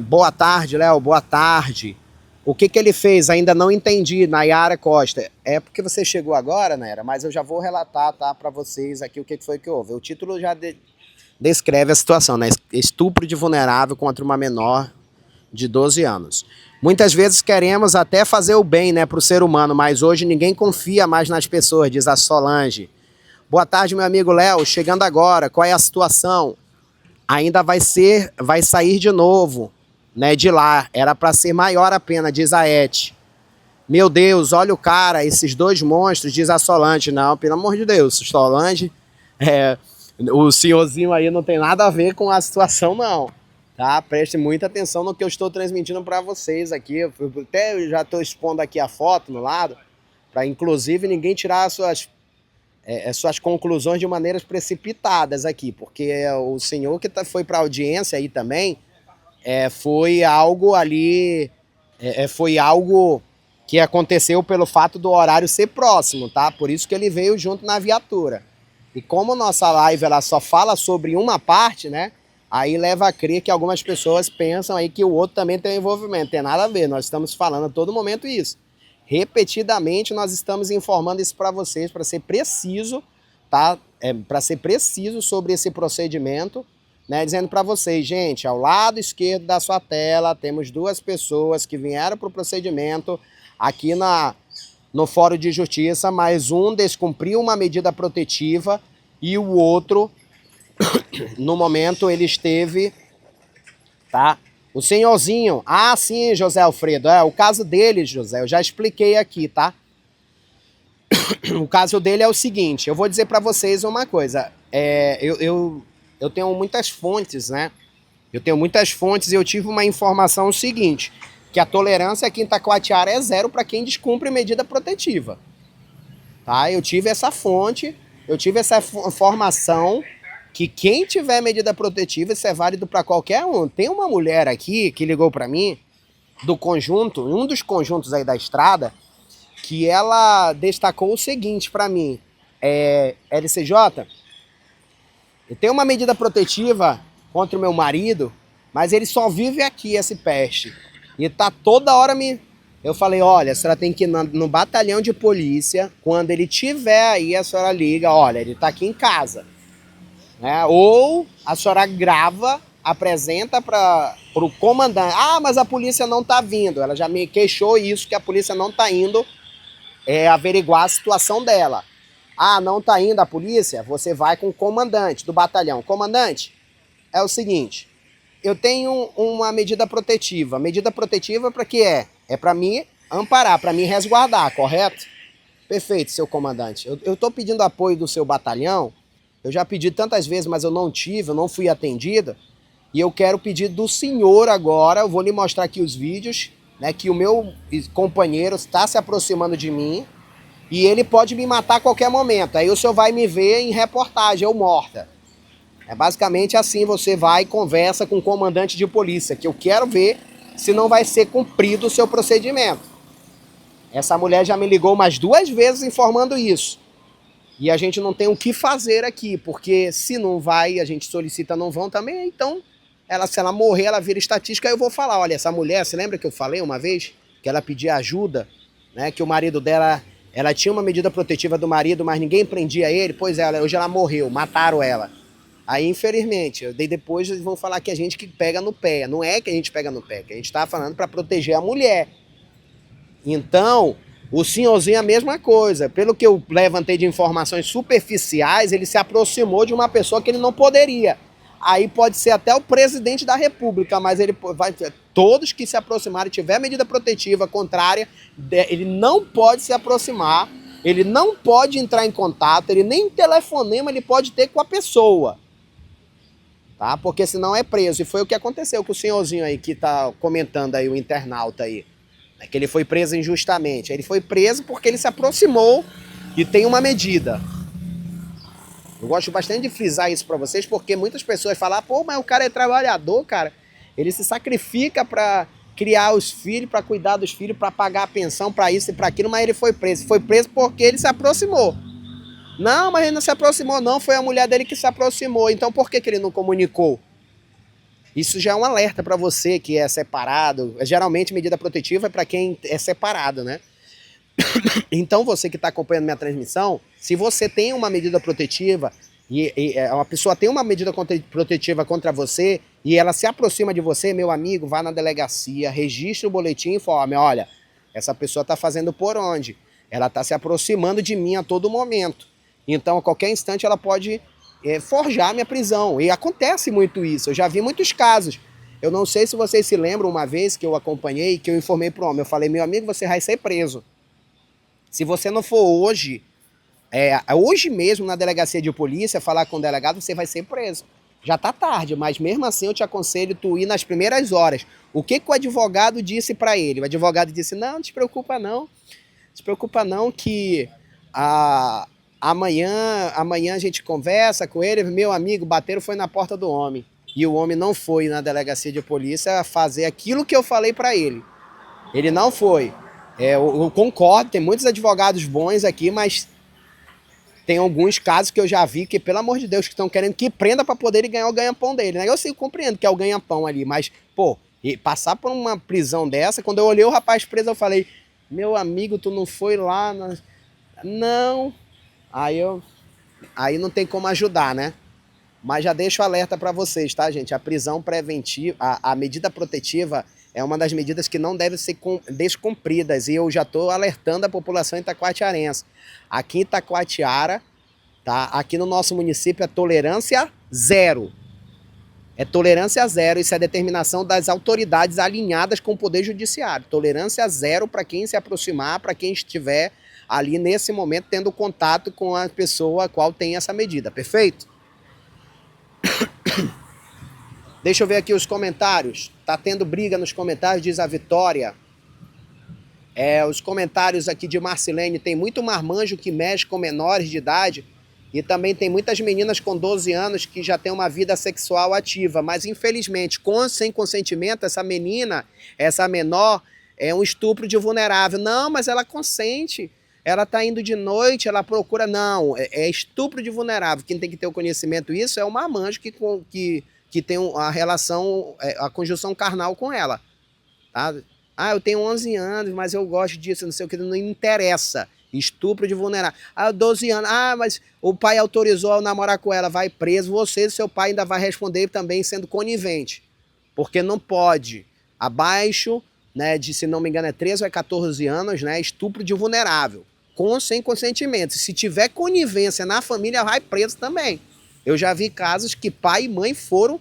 boa tarde, Léo, boa tarde. O que ele fez? Ainda não entendi, Nayara Costa. É porque você chegou agora, Nayara, mas eu já vou relatar, tá, para vocês aqui o que foi que houve. O título já descreve a situação, né? Estupro de vulnerável contra uma menor de 12 anos. Muitas vezes queremos até fazer o bem, né, para o ser humano, mas hoje ninguém confia mais nas pessoas, diz a Solange. Boa tarde, meu amigo Léo, chegando agora, qual é a situação? Ainda vai sair de novo, né, de lá, era para ser maior a pena, diz a Ete. Meu Deus, olha o cara, esses 2 monstros, diz a Solange. Não, pelo amor de Deus, Solange, o senhorzinho aí não tem nada a ver com a situação, não. Tá? Preste muita atenção no que eu estou transmitindo para vocês aqui. Eu já estou expondo aqui a foto no lado, para inclusive ninguém tirar as suas suas conclusões de maneiras precipitadas aqui, porque o senhor que foi para a audiência aí também, foi algo ali, foi algo que aconteceu pelo fato do horário ser próximo, tá? Por isso que ele veio junto na viatura. E como nossa live ela só fala sobre uma parte, né? Aí leva a crer que algumas pessoas pensam aí que o outro também tem envolvimento. Tem nada a ver, nós estamos falando a todo momento isso. Repetidamente nós estamos informando isso para vocês, para ser preciso, tá? Para ser preciso sobre esse procedimento, né? Dizendo para vocês, gente, ao lado esquerdo da sua tela temos duas pessoas que vieram para o procedimento aqui no Fórum de Justiça, mas um descumpriu uma medida protetiva e o outro, no momento, ele esteve, tá? O senhorzinho, sim, José Alfredo, o caso dele, José, eu já expliquei aqui, tá? O caso dele é o seguinte, eu vou dizer para vocês uma coisa, eu tenho muitas fontes, né? Eu tenho muitas fontes e eu tive uma informação seguinte, que a tolerância aqui em Itacoatiara é zero para quem descumpre medida protetiva. Tá? Eu tive essa fonte, eu tive essa informação que quem tiver medida protetiva, isso é válido para qualquer um. Tem uma mulher aqui que ligou para mim, do conjunto, um dos conjuntos aí da estrada, que ela destacou o seguinte para mim, LCJ, eu tenho uma medida protetiva contra o meu marido, mas ele só vive aqui, esse peste. E tá toda hora me... Eu falei, olha, a senhora tem que ir no batalhão de polícia, quando ele tiver aí, a senhora liga, olha, ele tá aqui em casa. Né? Ou a senhora grava, apresenta para o comandante. Mas a polícia não tá vindo. Ela já me queixou isso, que a polícia não tá indo averiguar a situação dela. Não tá indo a polícia? Você vai com o comandante do batalhão. Comandante, é o seguinte, eu tenho uma medida protetiva. Medida protetiva para que é? É para me amparar, para me resguardar, correto? Perfeito, seu comandante. Eu estou pedindo apoio do seu batalhão. Eu já pedi tantas vezes, mas eu não tive, eu não fui atendida. E eu quero pedir do senhor agora, eu vou lhe mostrar aqui os vídeos, né, que o meu companheiro está se aproximando de mim e ele pode me matar a qualquer momento. Aí o senhor vai me ver em reportagem, eu morta. É basicamente assim, você vai e conversa com o comandante de polícia, que eu quero ver se não vai ser cumprido o seu procedimento. Essa mulher já me ligou umas 2 vezes informando isso. E a gente não tem o que fazer aqui, porque se não vai, a gente solicita não vão também, então se ela morrer, ela vira estatística, aí eu vou falar, olha, essa mulher, você lembra que eu falei uma vez que ela pedia ajuda, né, que o marido dela, ela tinha uma medida protetiva do marido, mas ninguém prendia ele, pois hoje ela morreu, mataram ela. Aí, infelizmente, depois eles vão falar que a gente que pega no pé. Não é que a gente pega no pé, que a gente está falando para proteger a mulher. Então, o senhorzinho é a mesma coisa. Pelo que eu levantei de informações superficiais, ele se aproximou de uma pessoa que ele não poderia. Aí pode ser até o presidente da República, mas ele vai, todos que se aproximarem, tiver medida protetiva contrária, ele não pode se aproximar, ele não pode entrar em contato, ele nem telefonema ele pode ter com a pessoa. Tá? Porque senão é preso. E foi o que aconteceu com o senhorzinho aí que tá comentando aí, o internauta aí. É que ele foi preso injustamente. Ele foi preso porque ele se aproximou e tem uma medida. Eu gosto bastante de frisar isso pra vocês, porque muitas pessoas falam, pô, mas o cara é trabalhador, cara. Ele se sacrifica pra criar os filhos, pra cuidar dos filhos, pra pagar a pensão, pra isso e pra aquilo, mas ele foi preso. Foi preso porque ele se aproximou. Não, mas ele não se aproximou não, foi a mulher dele que se aproximou. Então por que ele não comunicou? Isso já é um alerta para você que é separado. Geralmente medida protetiva é para quem é separado, né? Então você que está acompanhando minha transmissão, se você tem uma medida protetiva e uma pessoa tem uma medida protetiva contra você e ela se aproxima de você, meu amigo, vá na delegacia, registre o boletim e informe, olha, essa pessoa está fazendo por onde? Ela está se aproximando de mim a todo momento. Então, a qualquer instante, ela pode forjar minha prisão. E acontece muito isso. Eu já vi muitos casos. Eu não sei se vocês se lembram uma vez que eu acompanhei, que eu informei para o homem. Eu falei, meu amigo, você vai ser preso. Se você não for hoje, hoje mesmo na delegacia de polícia, falar com o delegado, você vai ser preso. Já tá tarde, mas mesmo assim eu te aconselho tu ir nas primeiras horas. O que o advogado disse para ele? O advogado disse, não, não te preocupa não. Não te preocupa não que Amanhã a gente conversa com ele, meu amigo, bateram foi na porta do homem. E o homem não foi na delegacia de polícia fazer aquilo que eu falei para ele. Ele não foi. Eu concordo, tem muitos advogados bons aqui, mas tem alguns casos que eu já vi que, pelo amor de Deus, que estão querendo que prenda para poder ganhar o ganha-pão dele, né? Eu sei, compreendo que é o ganha-pão ali, mas, pô, e passar por uma prisão dessa, quando eu olhei o rapaz preso, eu falei, meu amigo, tu não foi lá? Não. Aí não tem como ajudar, né? Mas já deixo o alerta para vocês, tá, gente? A prisão preventiva, a medida protetiva é uma das medidas que não devem ser descumpridas. E eu já estou alertando a população itacoatiarense. Aqui em Itacoatiara, tá? Aqui no nosso município é tolerância zero. É tolerância zero. Isso é determinação das autoridades alinhadas com o Poder Judiciário. Tolerância zero para quem se aproximar, para quem estiver ali nesse momento tendo contato com a pessoa a qual tem essa medida. Perfeito? Deixa eu ver aqui os comentários. Tá tendo briga nos comentários, diz a Vitória. Os comentários aqui de Marcilene. Tem muito marmanjo que mexe com menores de idade. E também tem muitas meninas com 12 anos que já têm uma vida sexual ativa. Mas infelizmente, sem consentimento, essa menor, é um estupro de vulnerável. Não, mas ela consente. Ela tá indo de noite, ela procura. Não, é estupro de vulnerável. Quem tem que ter o conhecimento disso é o marmanjo que tem a relação, a conjunção carnal com ela. Tá? Eu tenho 11 anos, mas eu gosto disso, não sei o que, não interessa. Estupro de vulnerável. 12 anos, mas o pai autorizou a namorar com ela, vai preso. Você, seu pai, ainda vai responder também sendo conivente. Porque não pode. Abaixo, né, se não me engano, é 13 ou 14 anos, né, estupro de vulnerável. Sem consentimento. Se tiver conivência na família, vai preso também. Eu já vi casos que pai e mãe foram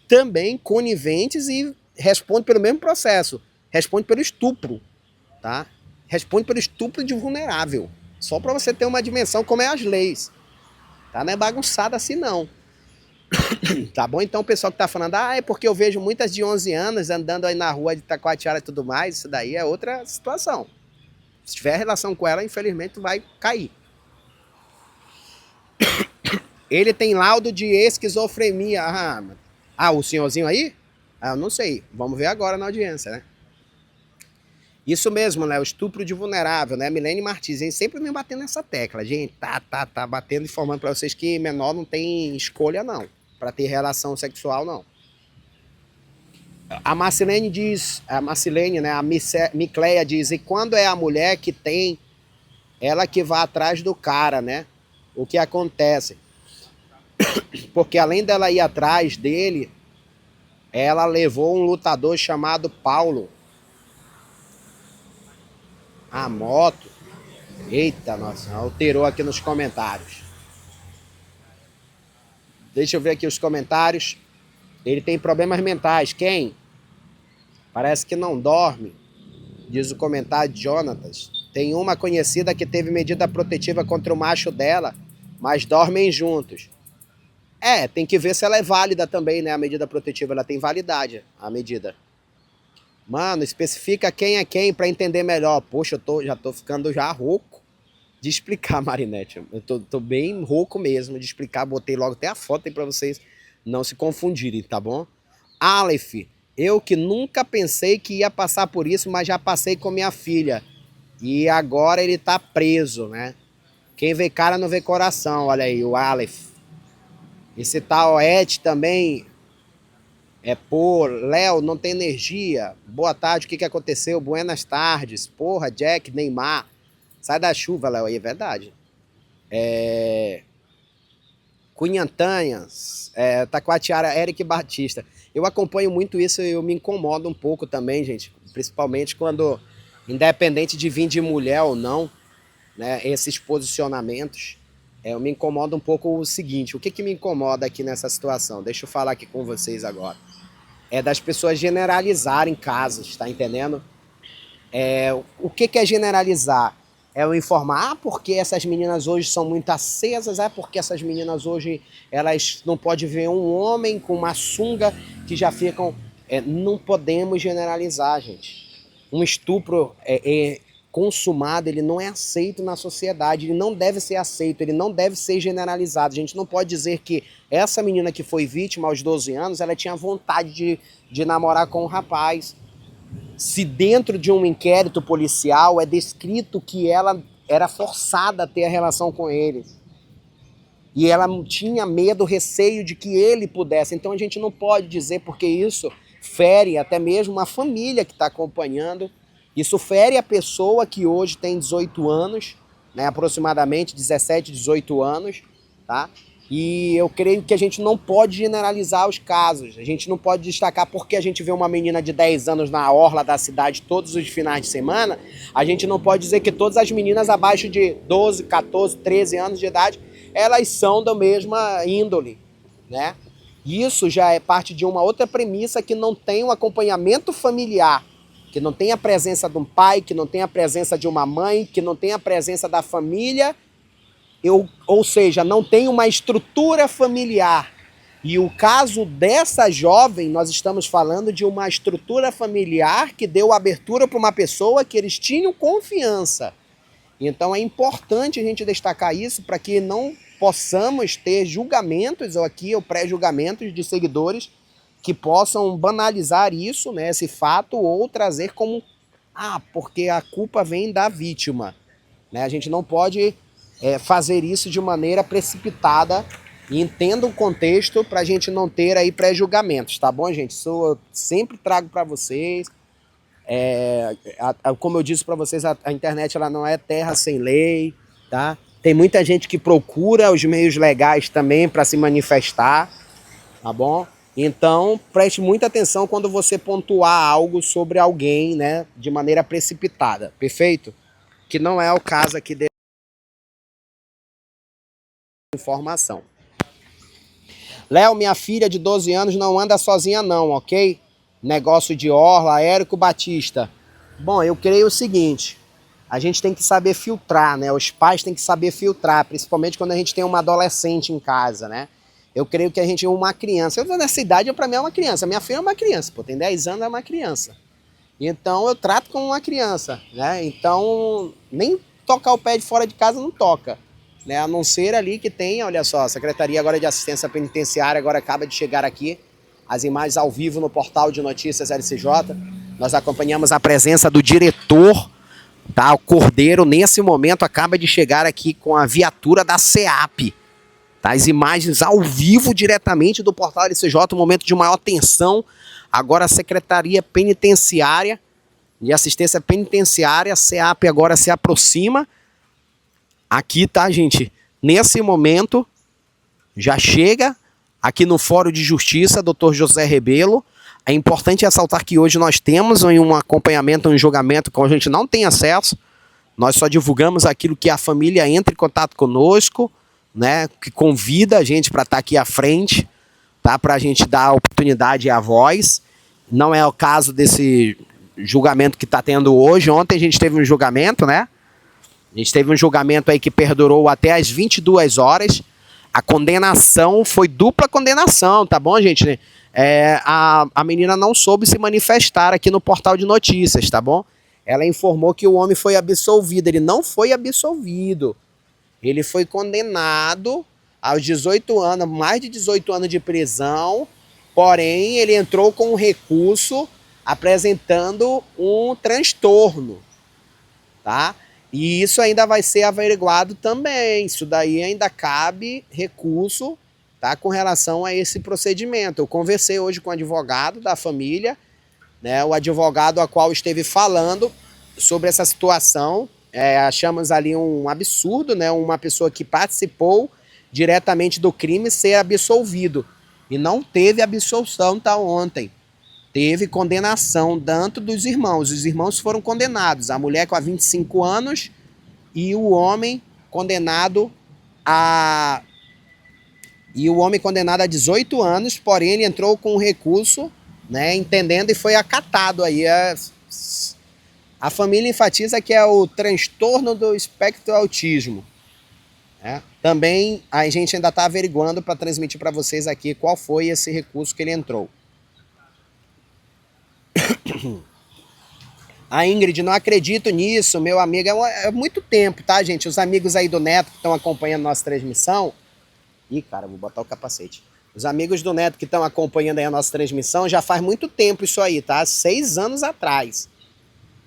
também coniventes e respondem pelo mesmo processo. Responde pelo estupro, tá? Responde pelo estupro de vulnerável. Só para você ter uma dimensão como é as leis. Tá? Não é bagunçado assim, não. Tá bom? Então o pessoal que tá falando, é porque eu vejo muitas de 11 anos andando aí na rua de Itacoatiara e tudo mais, isso daí é outra situação. Se tiver relação com ela, infelizmente vai cair. Ele tem laudo de esquizofrenia. O senhorzinho aí? Eu não sei. Vamos ver agora na audiência, né? Isso mesmo, né? O estupro de vulnerável, né? Milene Martins, hein? Sempre me batendo nessa tecla. Gente, tá batendo, informando pra vocês que menor não tem escolha, não. Pra ter relação sexual, não. A Marcilene diz, né? A Micleia diz, e quando é a mulher que tem, ela que vai atrás do cara, né? O que acontece? Porque além dela ir atrás dele, ela levou um lutador chamado Paulo. A moto. Eita, nossa, alterou aqui nos comentários. Deixa eu ver aqui os comentários. Ele tem problemas mentais. Quem? Parece que não dorme. Diz o comentário de Jonatas. Tem uma conhecida que teve medida protetiva contra o macho dela, mas dormem juntos. Tem que ver se ela é válida também, né? A medida protetiva, ela tem validade, a medida. Mano, especifica quem é quem pra entender melhor. Poxa, já tô ficando já rouco de explicar, Marinette. Eu tô bem rouco mesmo de explicar. Botei logo até a foto aí pra vocês não se confundirem, tá bom? Aleph, eu que nunca pensei que ia passar por isso, mas já passei com minha filha. E agora ele tá preso, né? Quem vê cara não vê coração, olha aí, o Aleph. Esse tal Ed também Léo, não tem energia. Boa tarde, o que aconteceu? Buenas tardes. Porra, Jack, Neymar. Sai da chuva, Léo, aí é verdade. Cunhantanhas, Taquatiara, Eric Batista. Eu acompanho muito isso e eu me incomodo um pouco também, gente. Principalmente quando, independente de vir de mulher ou não, né, esses posicionamentos, eu me incomodo um pouco o seguinte. O que me incomoda aqui nessa situação? Deixa eu falar aqui com vocês agora. É das pessoas generalizarem casos, tá entendendo? O que é generalizar? É eu informar, porque essas meninas hoje são muito acesas, porque essas meninas hoje, elas não podem ver um homem com uma sunga que já ficam... não podemos generalizar, gente. Um estupro consumado, ele não é aceito na sociedade, ele não deve ser aceito, ele não deve ser generalizado. A gente não pode dizer que essa menina que foi vítima aos 12 anos, ela tinha vontade de namorar com um rapaz. Se dentro de um inquérito policial é descrito que ela era forçada a ter a relação com ele. E ela tinha medo, receio de que ele pudesse. Então a gente não pode dizer, porque isso fere até mesmo a família que está acompanhando. Isso fere a pessoa que hoje tem 18 anos, né, aproximadamente 17, 18 anos, tá? E eu creio que a gente não pode generalizar os casos. A gente não pode destacar porque a gente vê uma menina de 10 anos na orla da cidade todos os finais de semana. A gente não pode dizer que todas as meninas abaixo de 12, 14, 13 anos de idade, elas são da mesma índole, né? Isso já é parte de uma outra premissa que não tem um acompanhamento familiar, que não tem a presença de um pai, que não tem a presença de uma mãe, que não tem a presença da família, ou seja, não tem uma estrutura familiar. E o caso dessa jovem, nós estamos falando de uma estrutura familiar que deu abertura para uma pessoa que eles tinham confiança. Então é importante a gente destacar isso para que não possamos ter julgamentos, ou pré-julgamentos de seguidores que possam banalizar isso, né, esse fato, ou trazer como, porque a culpa vem da vítima. Né? A gente não pode fazer isso de maneira precipitada e entenda o contexto para a gente não ter aí pré-julgamentos, tá bom, gente? Isso eu sempre trago para vocês. Como eu disse para vocês, a internet ela não é terra sem lei, tá? Tem muita gente que procura os meios legais também para se manifestar, tá bom? Então, preste muita atenção quando você pontuar algo sobre alguém, né, de maneira precipitada, perfeito? Que não é o caso aqui de informação. Léo, minha filha de 12 anos não anda sozinha não, ok? Negócio de orla, Érico Batista. Bom, eu creio o seguinte, a gente tem que saber filtrar, né? Os pais têm que saber filtrar, principalmente quando a gente tem uma adolescente em casa, né? Eu creio que a gente é uma criança. Eu nessa idade, para mim é uma criança. Minha filha é uma criança, pô, tem 10 anos, é uma criança. Então eu trato como uma criança, né? Então nem tocar o pé de fora de casa não toca. Né? A não ser ali que tenha, olha só, a Secretaria agora de Assistência Penitenciária agora acaba de chegar aqui, as imagens ao vivo no portal de notícias LCJ. Nós acompanhamos a presença do diretor, tá? O Cordeiro, nesse momento, acaba de chegar aqui com a viatura da SEAP. Tá? As imagens ao vivo diretamente do portal LCJ, um momento de maior tensão. Agora a Secretaria Penitenciária de Assistência Penitenciária, a SEAP agora se aproxima. Aqui, tá, gente? Nesse momento, já chega aqui no Fórum de Justiça, Dr. José Rebelo. É importante ressaltar que hoje nós temos um acompanhamento, um julgamento que a gente não tem acesso. Nós só divulgamos aquilo que a família entra em contato conosco, né? Que convida a gente para estar aqui à frente, tá? Para a gente dar a oportunidade e a voz. Não é o caso desse julgamento que está tendo hoje. Ontem a gente teve um julgamento, né? A gente teve um julgamento aí que perdurou até as 22 horas. A condenação foi dupla condenação, tá bom, gente? A menina não soube se manifestar aqui no portal de notícias, tá bom? Ela informou que o homem foi absolvido. Ele não foi absolvido. Ele foi condenado aos 18 anos, mais de 18 anos de prisão. Porém, ele entrou com um recurso apresentando um transtorno, tá? E isso ainda vai ser averiguado também. Isso daí ainda cabe recurso, tá, com relação a esse procedimento. Eu conversei hoje com o advogado da família, né, o advogado a qual esteve falando sobre essa situação. Achamos ali um absurdo, né, uma pessoa que participou diretamente do crime ser absolvido. E não teve absolução, tá, ontem. Teve condenação tanto dos irmãos. Os irmãos foram condenados. A mulher com 25 anos e o homem condenado a 18 anos, porém ele entrou com um recurso, né, entendendo, e foi acatado aí. A família enfatiza que é o transtorno do espectro autismo. Né? Também a gente ainda está averiguando para transmitir para vocês aqui qual foi esse recurso que ele entrou. A Ingrid, não acredito nisso, meu amigo. É muito tempo, tá, gente? Os amigos aí do Neto que estão acompanhando nossa transmissão. Ih, cara, vou botar o capacete. Os amigos do Neto que estão acompanhando aí a nossa transmissão, já faz muito tempo isso aí, tá? 6 anos atrás.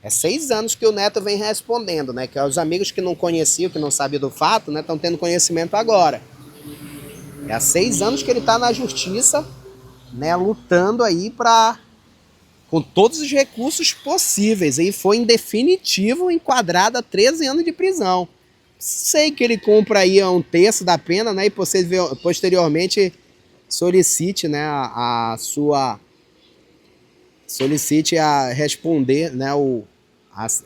É 6 anos que o Neto vem respondendo, né? Que os amigos que não conheciam, que não sabiam do fato, né? Estão tendo conhecimento agora. É há 6 anos que ele tá na justiça, né? Lutando aí pra com todos os recursos possíveis. E foi em definitivo enquadrado a 13 anos de prisão. Sei que ele cumpra aí 1/3 da pena, né? E posteriormente solicite, né, solicite a responder, né,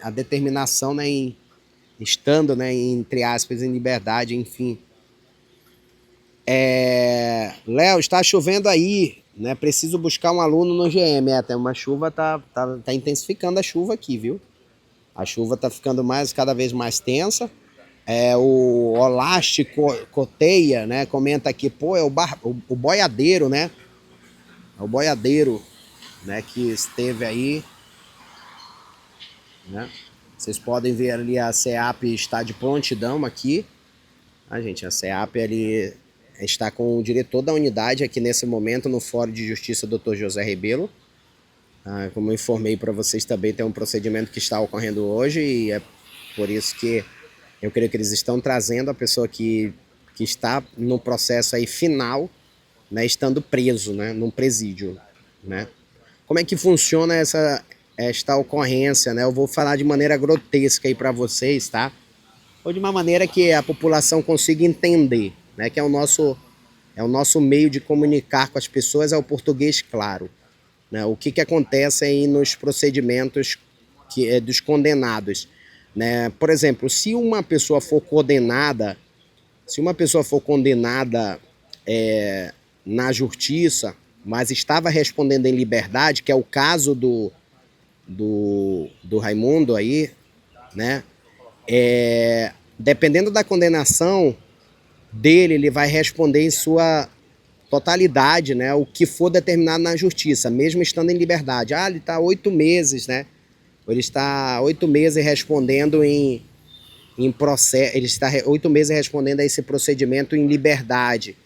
a determinação, né, estando, né, entre aspas, em liberdade, enfim. Léo, está chovendo aí, né? Preciso buscar um aluno no GM. Tem uma chuva, tá intensificando a chuva aqui, viu? A chuva tá ficando cada vez mais tensa. O Olaste Coteia, né? Comenta aqui, pô, é o boiadeiro, né? É o boiadeiro, né? Que esteve aí, né? Vocês podem ver ali a CEAP está de prontidão aqui. Gente, a CEAP ali está com o diretor da unidade aqui nesse momento no Fórum de Justiça, Dr. José Rebelo. Como eu informei para vocês também, tem um procedimento que está ocorrendo hoje e é por isso que eu creio que eles estão trazendo a pessoa que está no processo aí final, né, estando preso, né, num presídio, né. Como é que funciona esta ocorrência, né? Eu vou falar de maneira grotesca aí para vocês, tá? Ou de uma maneira que a população consiga entender, né? Que é o nosso meio de comunicar com as pessoas, é o português claro, né? O que acontece aí nos procedimentos dos condenados, né? Por exemplo, se uma pessoa for condenada, na justiça, mas estava respondendo em liberdade, que é o caso do Raimundo aí, né? Dependendo da condenação dele, ele vai responder em sua totalidade, né? O que for determinado na justiça, mesmo estando em liberdade. Ele está 8 meses, né? Ele está 8 meses respondendo em processo. Ele está 8 meses respondendo a esse procedimento em liberdade.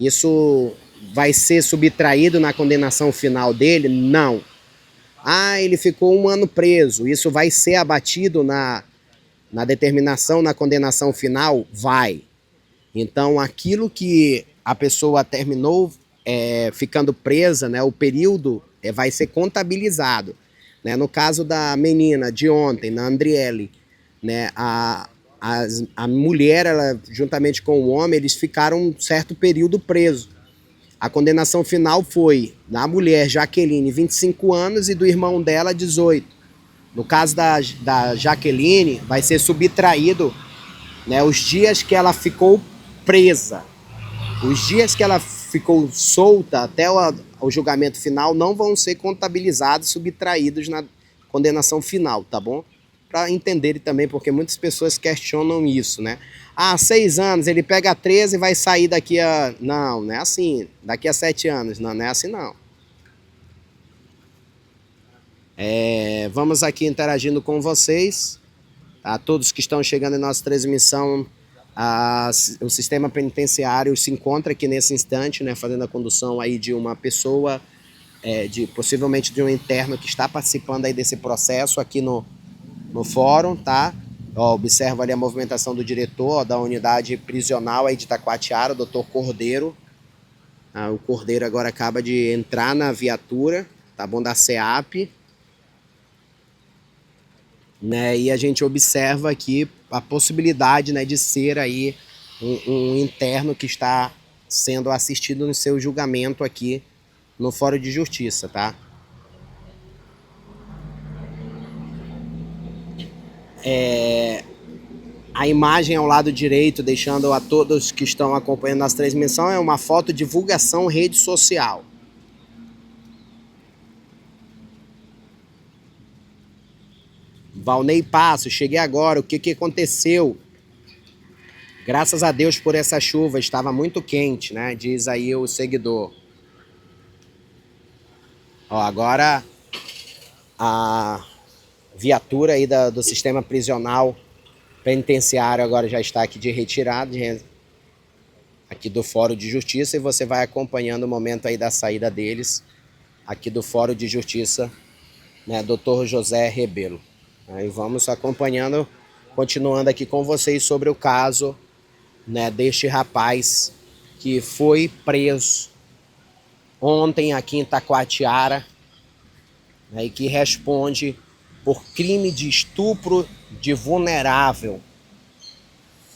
Isso vai ser subtraído na condenação final dele? Não. Ele ficou 1 ano preso. Isso vai ser abatido na determinação, na condenação final? Vai. Então, aquilo que a pessoa terminou ficando presa, né, o período vai ser contabilizado. Né? No caso da menina de ontem, na Andriele, né, a mulher, ela, juntamente com o homem, eles ficaram um certo período presos. A condenação final foi da mulher Jaqueline, 25 anos, e do irmão dela, 18. No caso da Jaqueline, vai ser subtraído, né, os dias que ela ficou presa. Os dias que ela ficou solta até o julgamento final não vão ser contabilizados, subtraídos na condenação final, tá bom? Para entenderem também, porque muitas pessoas questionam isso, né? 6 anos, ele pega 13 e vai sair daqui a... Não é assim. Daqui a 7 anos. Não é assim, não. Vamos aqui interagindo com vocês. Tá? Todos que estão chegando em nossa transmissão, o sistema penitenciário se encontra aqui nesse instante, né, fazendo a condução aí de uma pessoa, possivelmente de um interno que está participando aí desse processo aqui no fórum, tá? Observa ali a movimentação do diretor da unidade prisional aí de Itacoatiara, o Dr. Cordeiro. O Cordeiro agora acaba de entrar na viatura, tá bom, da CEAP. Né, e a gente observa aqui a possibilidade, né, de ser aí um interno que está sendo assistido no seu julgamento aqui no Fórum de Justiça, tá? A imagem ao lado direito, deixando a todos que estão acompanhando nossa transmissão, é uma foto de divulgação rede social. Valnei Passo, cheguei agora, o que aconteceu? Graças a Deus por essa chuva, estava muito quente, né? Diz aí o seguidor. Agora viatura aí do sistema prisional penitenciário agora já está aqui de retirada, aqui do Fórum de Justiça, e você vai acompanhando o momento aí da saída deles, aqui do Fórum de Justiça, né, Dr. José Rebelo. Aí vamos acompanhando, continuando aqui com vocês sobre o caso, né, deste rapaz que foi preso ontem aqui em Taquatiara, né, e que responde por crime de estupro de vulnerável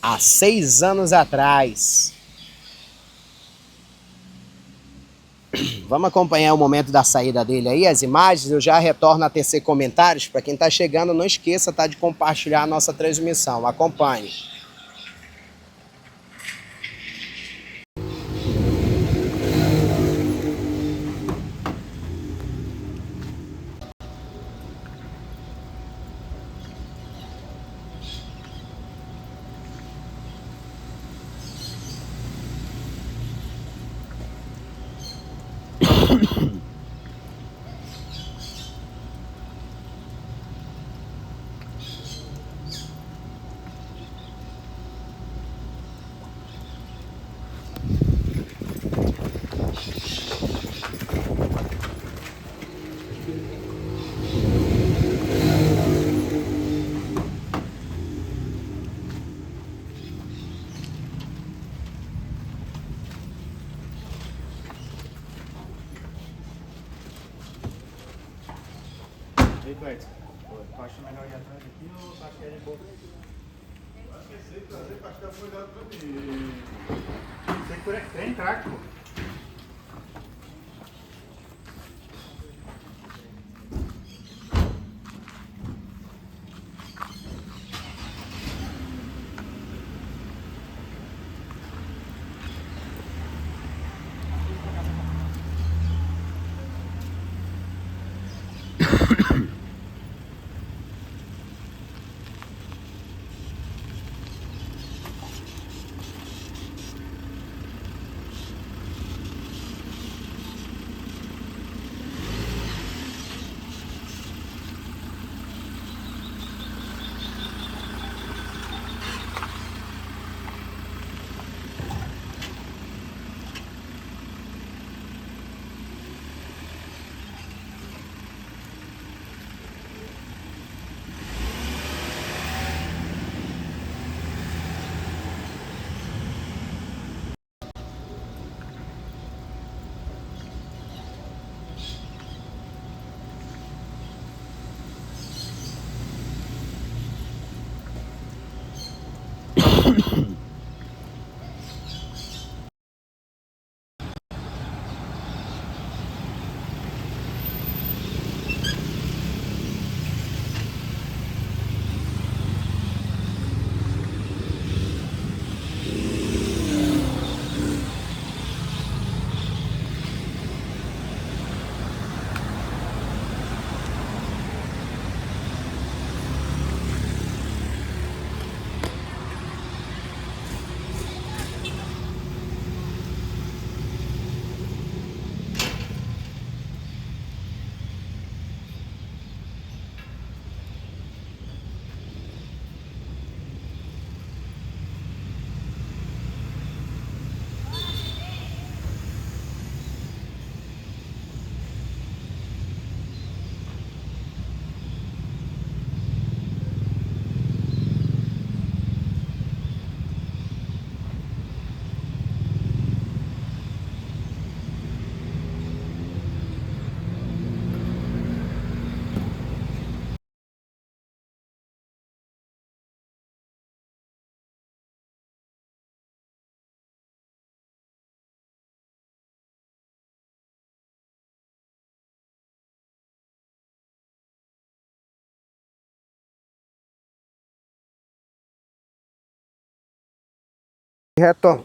há 6 anos atrás. Vamos acompanhar o momento da saída dele aí, as imagens. Eu já retorno a tecer comentários. Para quem está chegando, não esqueça, tá, de compartilhar a nossa transmissão. Acompanhe. Ei, Cleiton, tu acha melhor ir atrás aqui ou tu acha que é de boa? Eu acho que é sei trazer pra ficar folhado pra mim. Sei que por aqui tem traque, pô.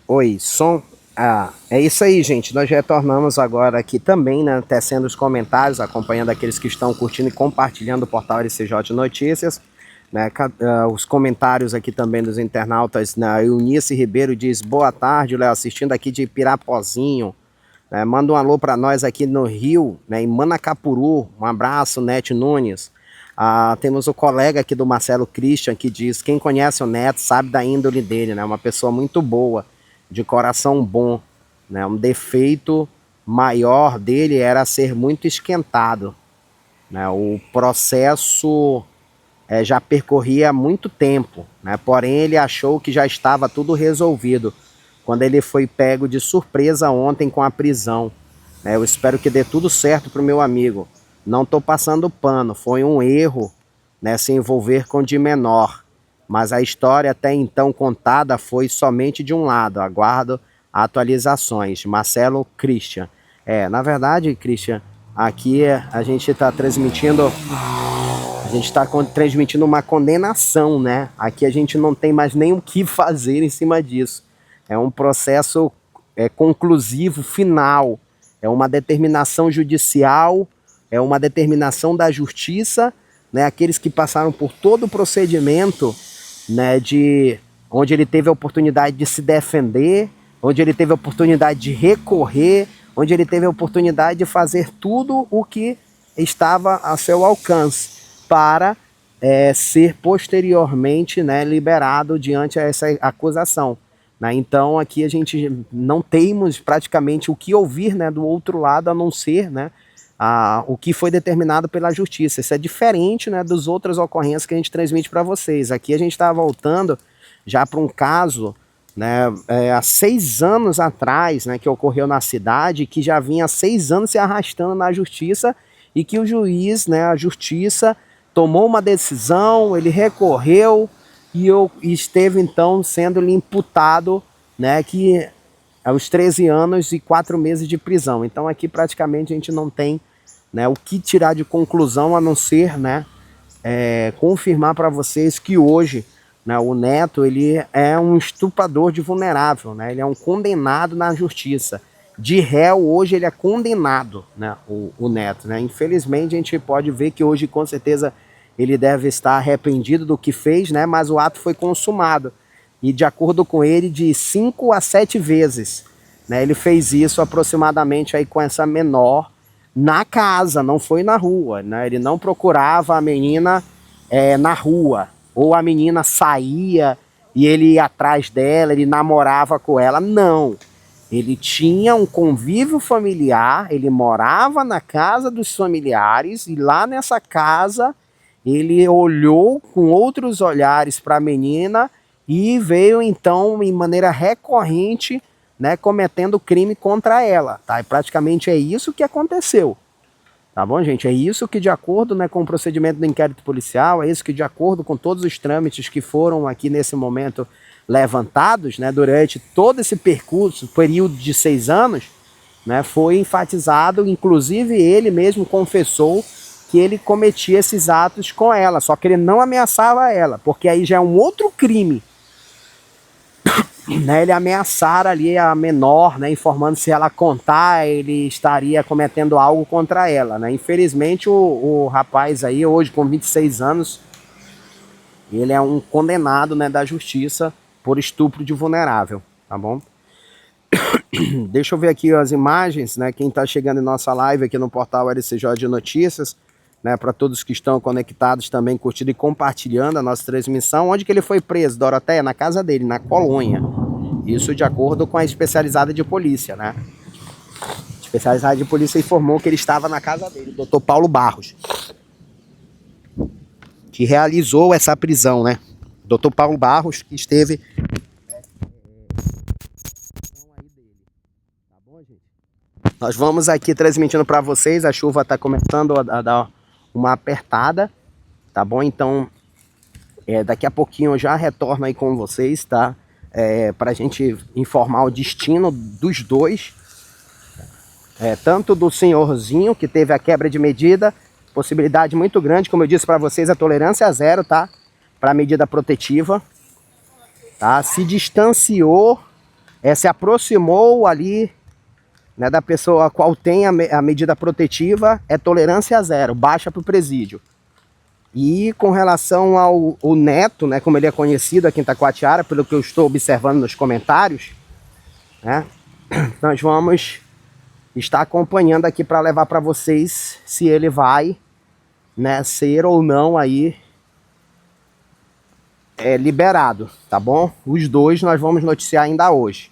Oi, som. É isso aí, gente. Nós retornamos agora aqui também, né? Tecendo os comentários, acompanhando aqueles que estão curtindo e compartilhando o portal LCJ Notícias. Né? Os comentários aqui também dos internautas, né? Eunice Ribeiro diz: boa tarde, Léo, assistindo aqui de Pirapozinho. Né? Manda um alô para nós aqui no Rio, né? Em Manacapuru. Um abraço, Nete Nunes. Temos o colega aqui do Marcelo Christian que diz: quem conhece o Neto sabe da índole dele, né? Uma pessoa muito boa, de coração bom, né? Um defeito maior dele era ser muito esquentado, né? O processo já percorria há muito tempo, né? Porém ele achou que já estava tudo resolvido quando ele foi pego de surpresa ontem com a prisão. Eu espero que dê tudo certo para o meu amigo. Não estou passando pano, foi um erro, né, se envolver com de menor. Mas a história até então contada foi somente de um lado. Aguardo atualizações. Marcelo Christian. Na verdade, Christian, aqui a gente está transmitindo uma condenação, né? Aqui a gente não tem mais nem o que fazer em cima disso. É um processo conclusivo, final. É uma determinação judicial, é uma determinação da justiça, né? Aqueles que passaram por todo o procedimento, né, onde ele teve a oportunidade de se defender, onde ele teve a oportunidade de recorrer, onde ele teve a oportunidade de fazer tudo o que estava a seu alcance para ser posteriormente, né, liberado diante a essa acusação. Né? Então aqui a gente não temos praticamente o que ouvir, né, do outro lado, a não ser, né, o que foi determinado pela justiça. Isso é diferente, né, das outras ocorrências que a gente transmite para vocês. Aqui a gente está voltando já para um caso, né, há 6 anos atrás, né, que ocorreu na cidade, que já vinha há 6 anos se arrastando na justiça e que o juiz, né, a justiça, tomou uma decisão, ele recorreu e esteve então sendo imputado, né, que aos 13 anos e 4 meses de prisão. Então aqui praticamente a gente não tem, né, o que tirar de conclusão a não ser, né, confirmar para vocês que hoje, né, o Neto ele é um estuprador de vulnerável, né, ele é um condenado na justiça. De réu hoje ele é condenado, né, o Neto, né? Infelizmente a gente pode ver que hoje com certeza ele deve estar arrependido do que fez, né, mas o ato foi consumado. E de acordo com ele, de 5 a 7 vezes, né, ele fez isso aproximadamente aí com essa menor na casa, não foi na rua, né? Ele não procurava a menina na rua, ou a menina saía e ele ia atrás dela, ele namorava com ela, não. Ele tinha um convívio familiar, ele morava na casa dos familiares e lá nessa casa ele olhou com outros olhares para a menina e veio então em maneira recorrente, né, cometendo crime contra ela, tá? E praticamente é isso que aconteceu, tá bom, gente? É isso que, de acordo, né, com o procedimento do inquérito policial, é isso que, de acordo com todos os trâmites que foram aqui nesse momento levantados, né, durante todo esse percurso, período de 6 anos, né, foi enfatizado, inclusive ele mesmo confessou que ele cometia esses atos com ela, só que ele não ameaçava ela, porque aí já é um outro crime, né, ele ameaçar ali a menor, né, informando se ela contar, ele estaria cometendo algo contra ela, né. Infelizmente o rapaz aí, hoje com 26 anos, ele é um condenado, né, da justiça por estupro de vulnerável, tá bom? Deixa eu ver aqui as imagens, né? Quem está chegando em nossa live aqui no portal LCJ de Notícias, né? Para todos que estão conectados também, curtindo e compartilhando a nossa transmissão. Onde que ele foi preso, Doroteia? Na casa dele, na Colônia. Isso de acordo com a especializada de polícia, né? A especializada de polícia informou que ele estava na casa dele, o Dr. Paulo Barros, que realizou essa prisão, né? Dr. Paulo Barros, que esteve tá bom, gente? Nós vamos aqui transmitindo para vocês. A chuva está começando a dar uma apertada, tá bom? Então daqui a pouquinho eu já retorno aí com vocês, tá? Para a gente informar o destino dos dois, tanto do senhorzinho que teve a quebra de medida, possibilidade muito grande, como eu disse para vocês, a tolerância zero, tá? Para medida protetiva, tá? Se distanciou, se aproximou ali, né, da pessoa a qual tem a medida protetiva, é tolerância zero, baixa para o presídio. E com relação ao Neto, né, como ele é conhecido aqui em Itacoatiara, pelo que eu estou observando nos comentários, né, nós vamos estar acompanhando aqui para levar para vocês se ele vai, né, ser ou não aí liberado, tá bom? Os dois nós vamos noticiar ainda hoje.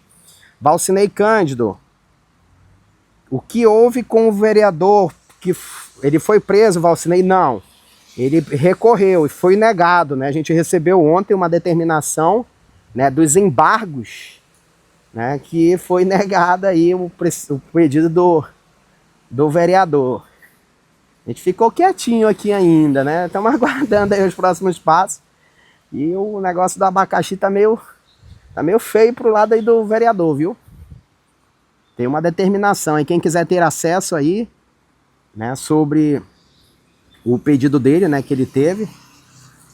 Valcinei Cândido, o que houve com o vereador que ele foi preso, Valcinei? Não. Ele recorreu e foi negado, né? A gente recebeu ontem uma determinação, né, dos embargos, né, que foi negado aí o pedido do vereador. A gente ficou quietinho aqui ainda, né? Estamos aguardando aí os próximos passos. E o negócio do abacaxi tá meio feio pro lado aí do vereador, viu? Tem uma determinação aí, quem quiser ter acesso aí, né, sobre o pedido dele, né, que ele teve,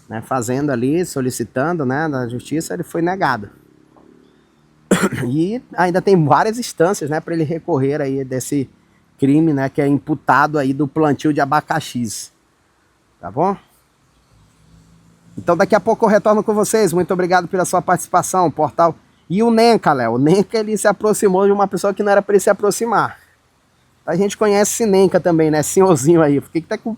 né, fazendo ali, solicitando, né, da justiça, ele foi negado. E ainda tem várias instâncias, né, para ele recorrer aí desse crime, né, que é imputado aí do plantio de abacaxis. Tá bom? Então daqui a pouco eu retorno com vocês. Muito obrigado pela sua participação, portal. E o Nenca, Léo. O Nenca, ele se aproximou de uma pessoa que não era para ele se aproximar. A gente conhece esse Nenca também, né? Senhorzinho aí. Por que tá com...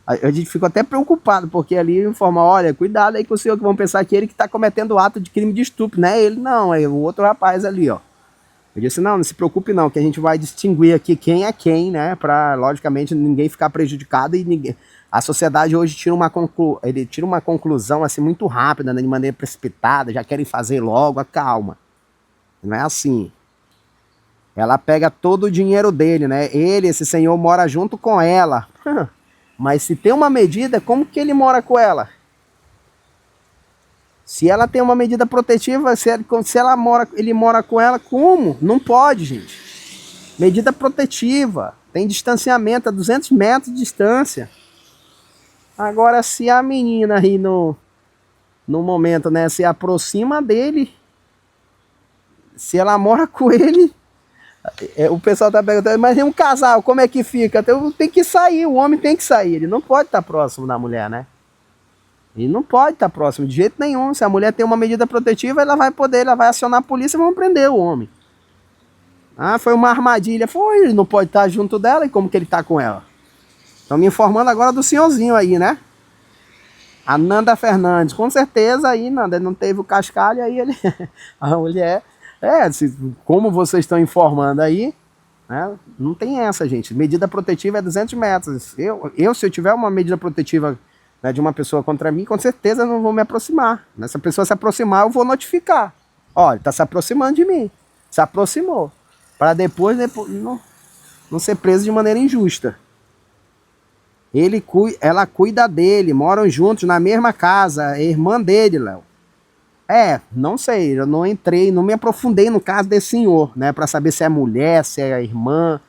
A gente ficou até preocupado, porque ali informa, olha, cuidado aí com o senhor, que vão pensar que ele que tá cometendo o ato de crime de estupro. Não é ele não, é o outro rapaz ali, ó. Eu disse, não se preocupe não, que a gente vai distinguir aqui quem é quem, né? Pra, logicamente, ninguém ficar prejudicado e ninguém... A sociedade hoje tira uma conclusão assim muito rápida, né, de maneira precipitada, já querem fazer logo, calma. Não é assim. Ela pega todo o dinheiro dele, né? Esse senhor mora junto com ela. Mas se tem uma medida, como que ele mora com ela? Se ela tem uma medida protetiva, se ele mora com ela, como? Não pode, gente. Medida protetiva. Tem distanciamento, a 200 metros de distância. Agora, se a menina aí no momento, né, se aproxima dele, se ela mora com ele, o pessoal tá perguntando, mas é um casal, como é que fica? Então, tem que sair, o homem tem que sair, ele não pode estar próximo da mulher, né? Ele não pode estar próximo de jeito nenhum. Se a mulher tem uma medida protetiva, ela vai acionar a polícia e vão prender o homem. Ah, foi uma armadilha. Foi, ele não pode estar junto dela, e como que ele está com ela? Estão me informando agora do senhorzinho aí, né? A Nanda Fernandes, com certeza aí, Nanda, ele não teve o cascalho, aí ele... A mulher... como vocês estão informando aí, né? Não tem essa, gente. Medida protetiva é 200 metros. Se eu tiver uma medida protetiva, né, de uma pessoa contra mim, com certeza eu não vou me aproximar. Se a pessoa se aproximar, eu vou notificar. Olha, está se aproximando de mim. Se aproximou. Para depois não ser preso de maneira injusta. Ela cuida dele, moram juntos na mesma casa, é irmã dele, Léo. Não sei, eu não entrei, não me aprofundei no caso desse senhor, né, para saber se é mulher, se é irmã,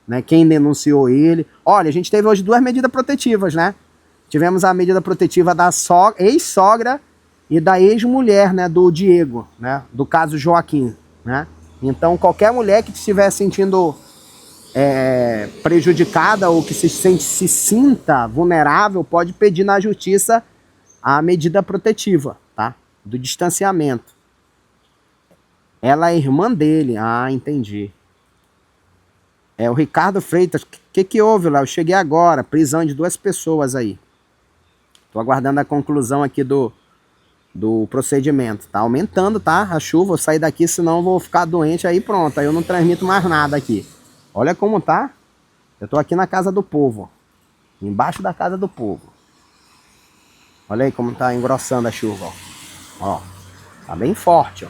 né, quem denunciou ele. Olha, a gente teve hoje 2 medidas protetivas, né? Tivemos a medida protetiva da ex-sogra e da ex-mulher, né, do Diego, né, do caso Joaquim, né? Então, qualquer mulher que estiver sentindo prejudicada ou que se sinta vulnerável, pode pedir na justiça a medida protetiva, tá? Do distanciamento. Ela é irmã dele. Ah, entendi. O Ricardo Freitas. O que houve lá? Eu cheguei agora. Prisão de 2 pessoas aí. Tô aguardando a conclusão aqui do procedimento. Tá aumentando, tá? A chuva. Eu sair daqui, senão eu vou ficar doente. Aí pronto. Aí eu não transmito mais nada aqui. Olha como tá. Eu tô aqui na casa do povo. Embaixo da casa do povo. Olha aí como tá engrossando a chuva, ó. Tá bem forte, ó.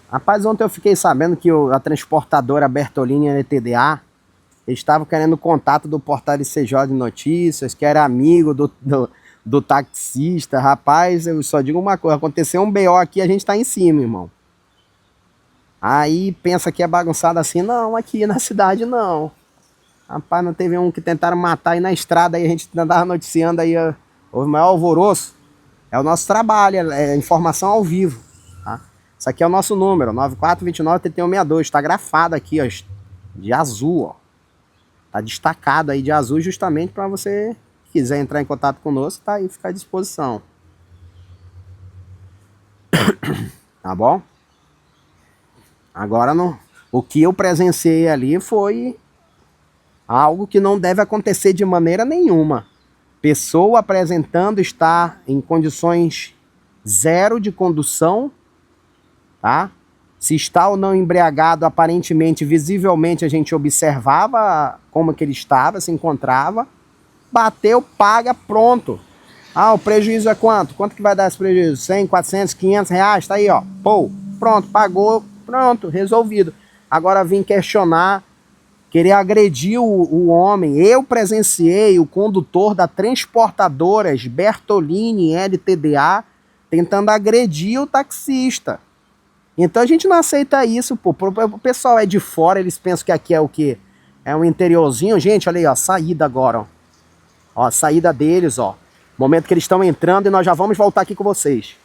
Rapaz, ontem eu fiquei sabendo que a transportadora Bertolini NTDA, eles estavam querendo o contato do portal ICJ de Notícias, que era amigo do taxista. Rapaz, eu só digo uma coisa, aconteceu um BO aqui, a gente tá em cima, irmão. Aí pensa que é bagunçado assim, não, aqui na cidade não. Rapaz, não teve um que tentaram matar aí na estrada, aí a gente andava noticiando aí, houve maior alvoroço. É o nosso trabalho, é informação ao vivo, tá? Isso aqui é o nosso número, 9429-3162, tá grafado aqui, ó, de azul, ó. Tá destacado aí de azul justamente para você que quiser entrar em contato conosco, tá aí, fica à disposição. Tá bom? Agora, o que eu presenciei ali foi Algo que não deve acontecer de maneira nenhuma. Pessoa apresentando estar em condições zero de condução, tá? Se está ou não embriagado, aparentemente, visivelmente, a gente observava como que ele estava, se encontrava. Bateu, paga, pronto. Ah, o prejuízo é quanto? Quanto que vai dar esse prejuízo? 100, 400, 500 reais? Tá aí, ó. Pô, pronto, pagou, pronto, resolvido. Agora vim questionar, querer agredir o homem. Eu presenciei o condutor da Transportadoras Bertolini LTDA tentando agredir o taxista. Então a gente não aceita isso, pô. O pessoal é de fora, eles pensam que aqui é o quê? É um interiorzinho. Gente, olha aí, ó, saída agora, ó. Ó, a saída deles, ó. Momento que eles estão entrando e nós já vamos voltar aqui com vocês.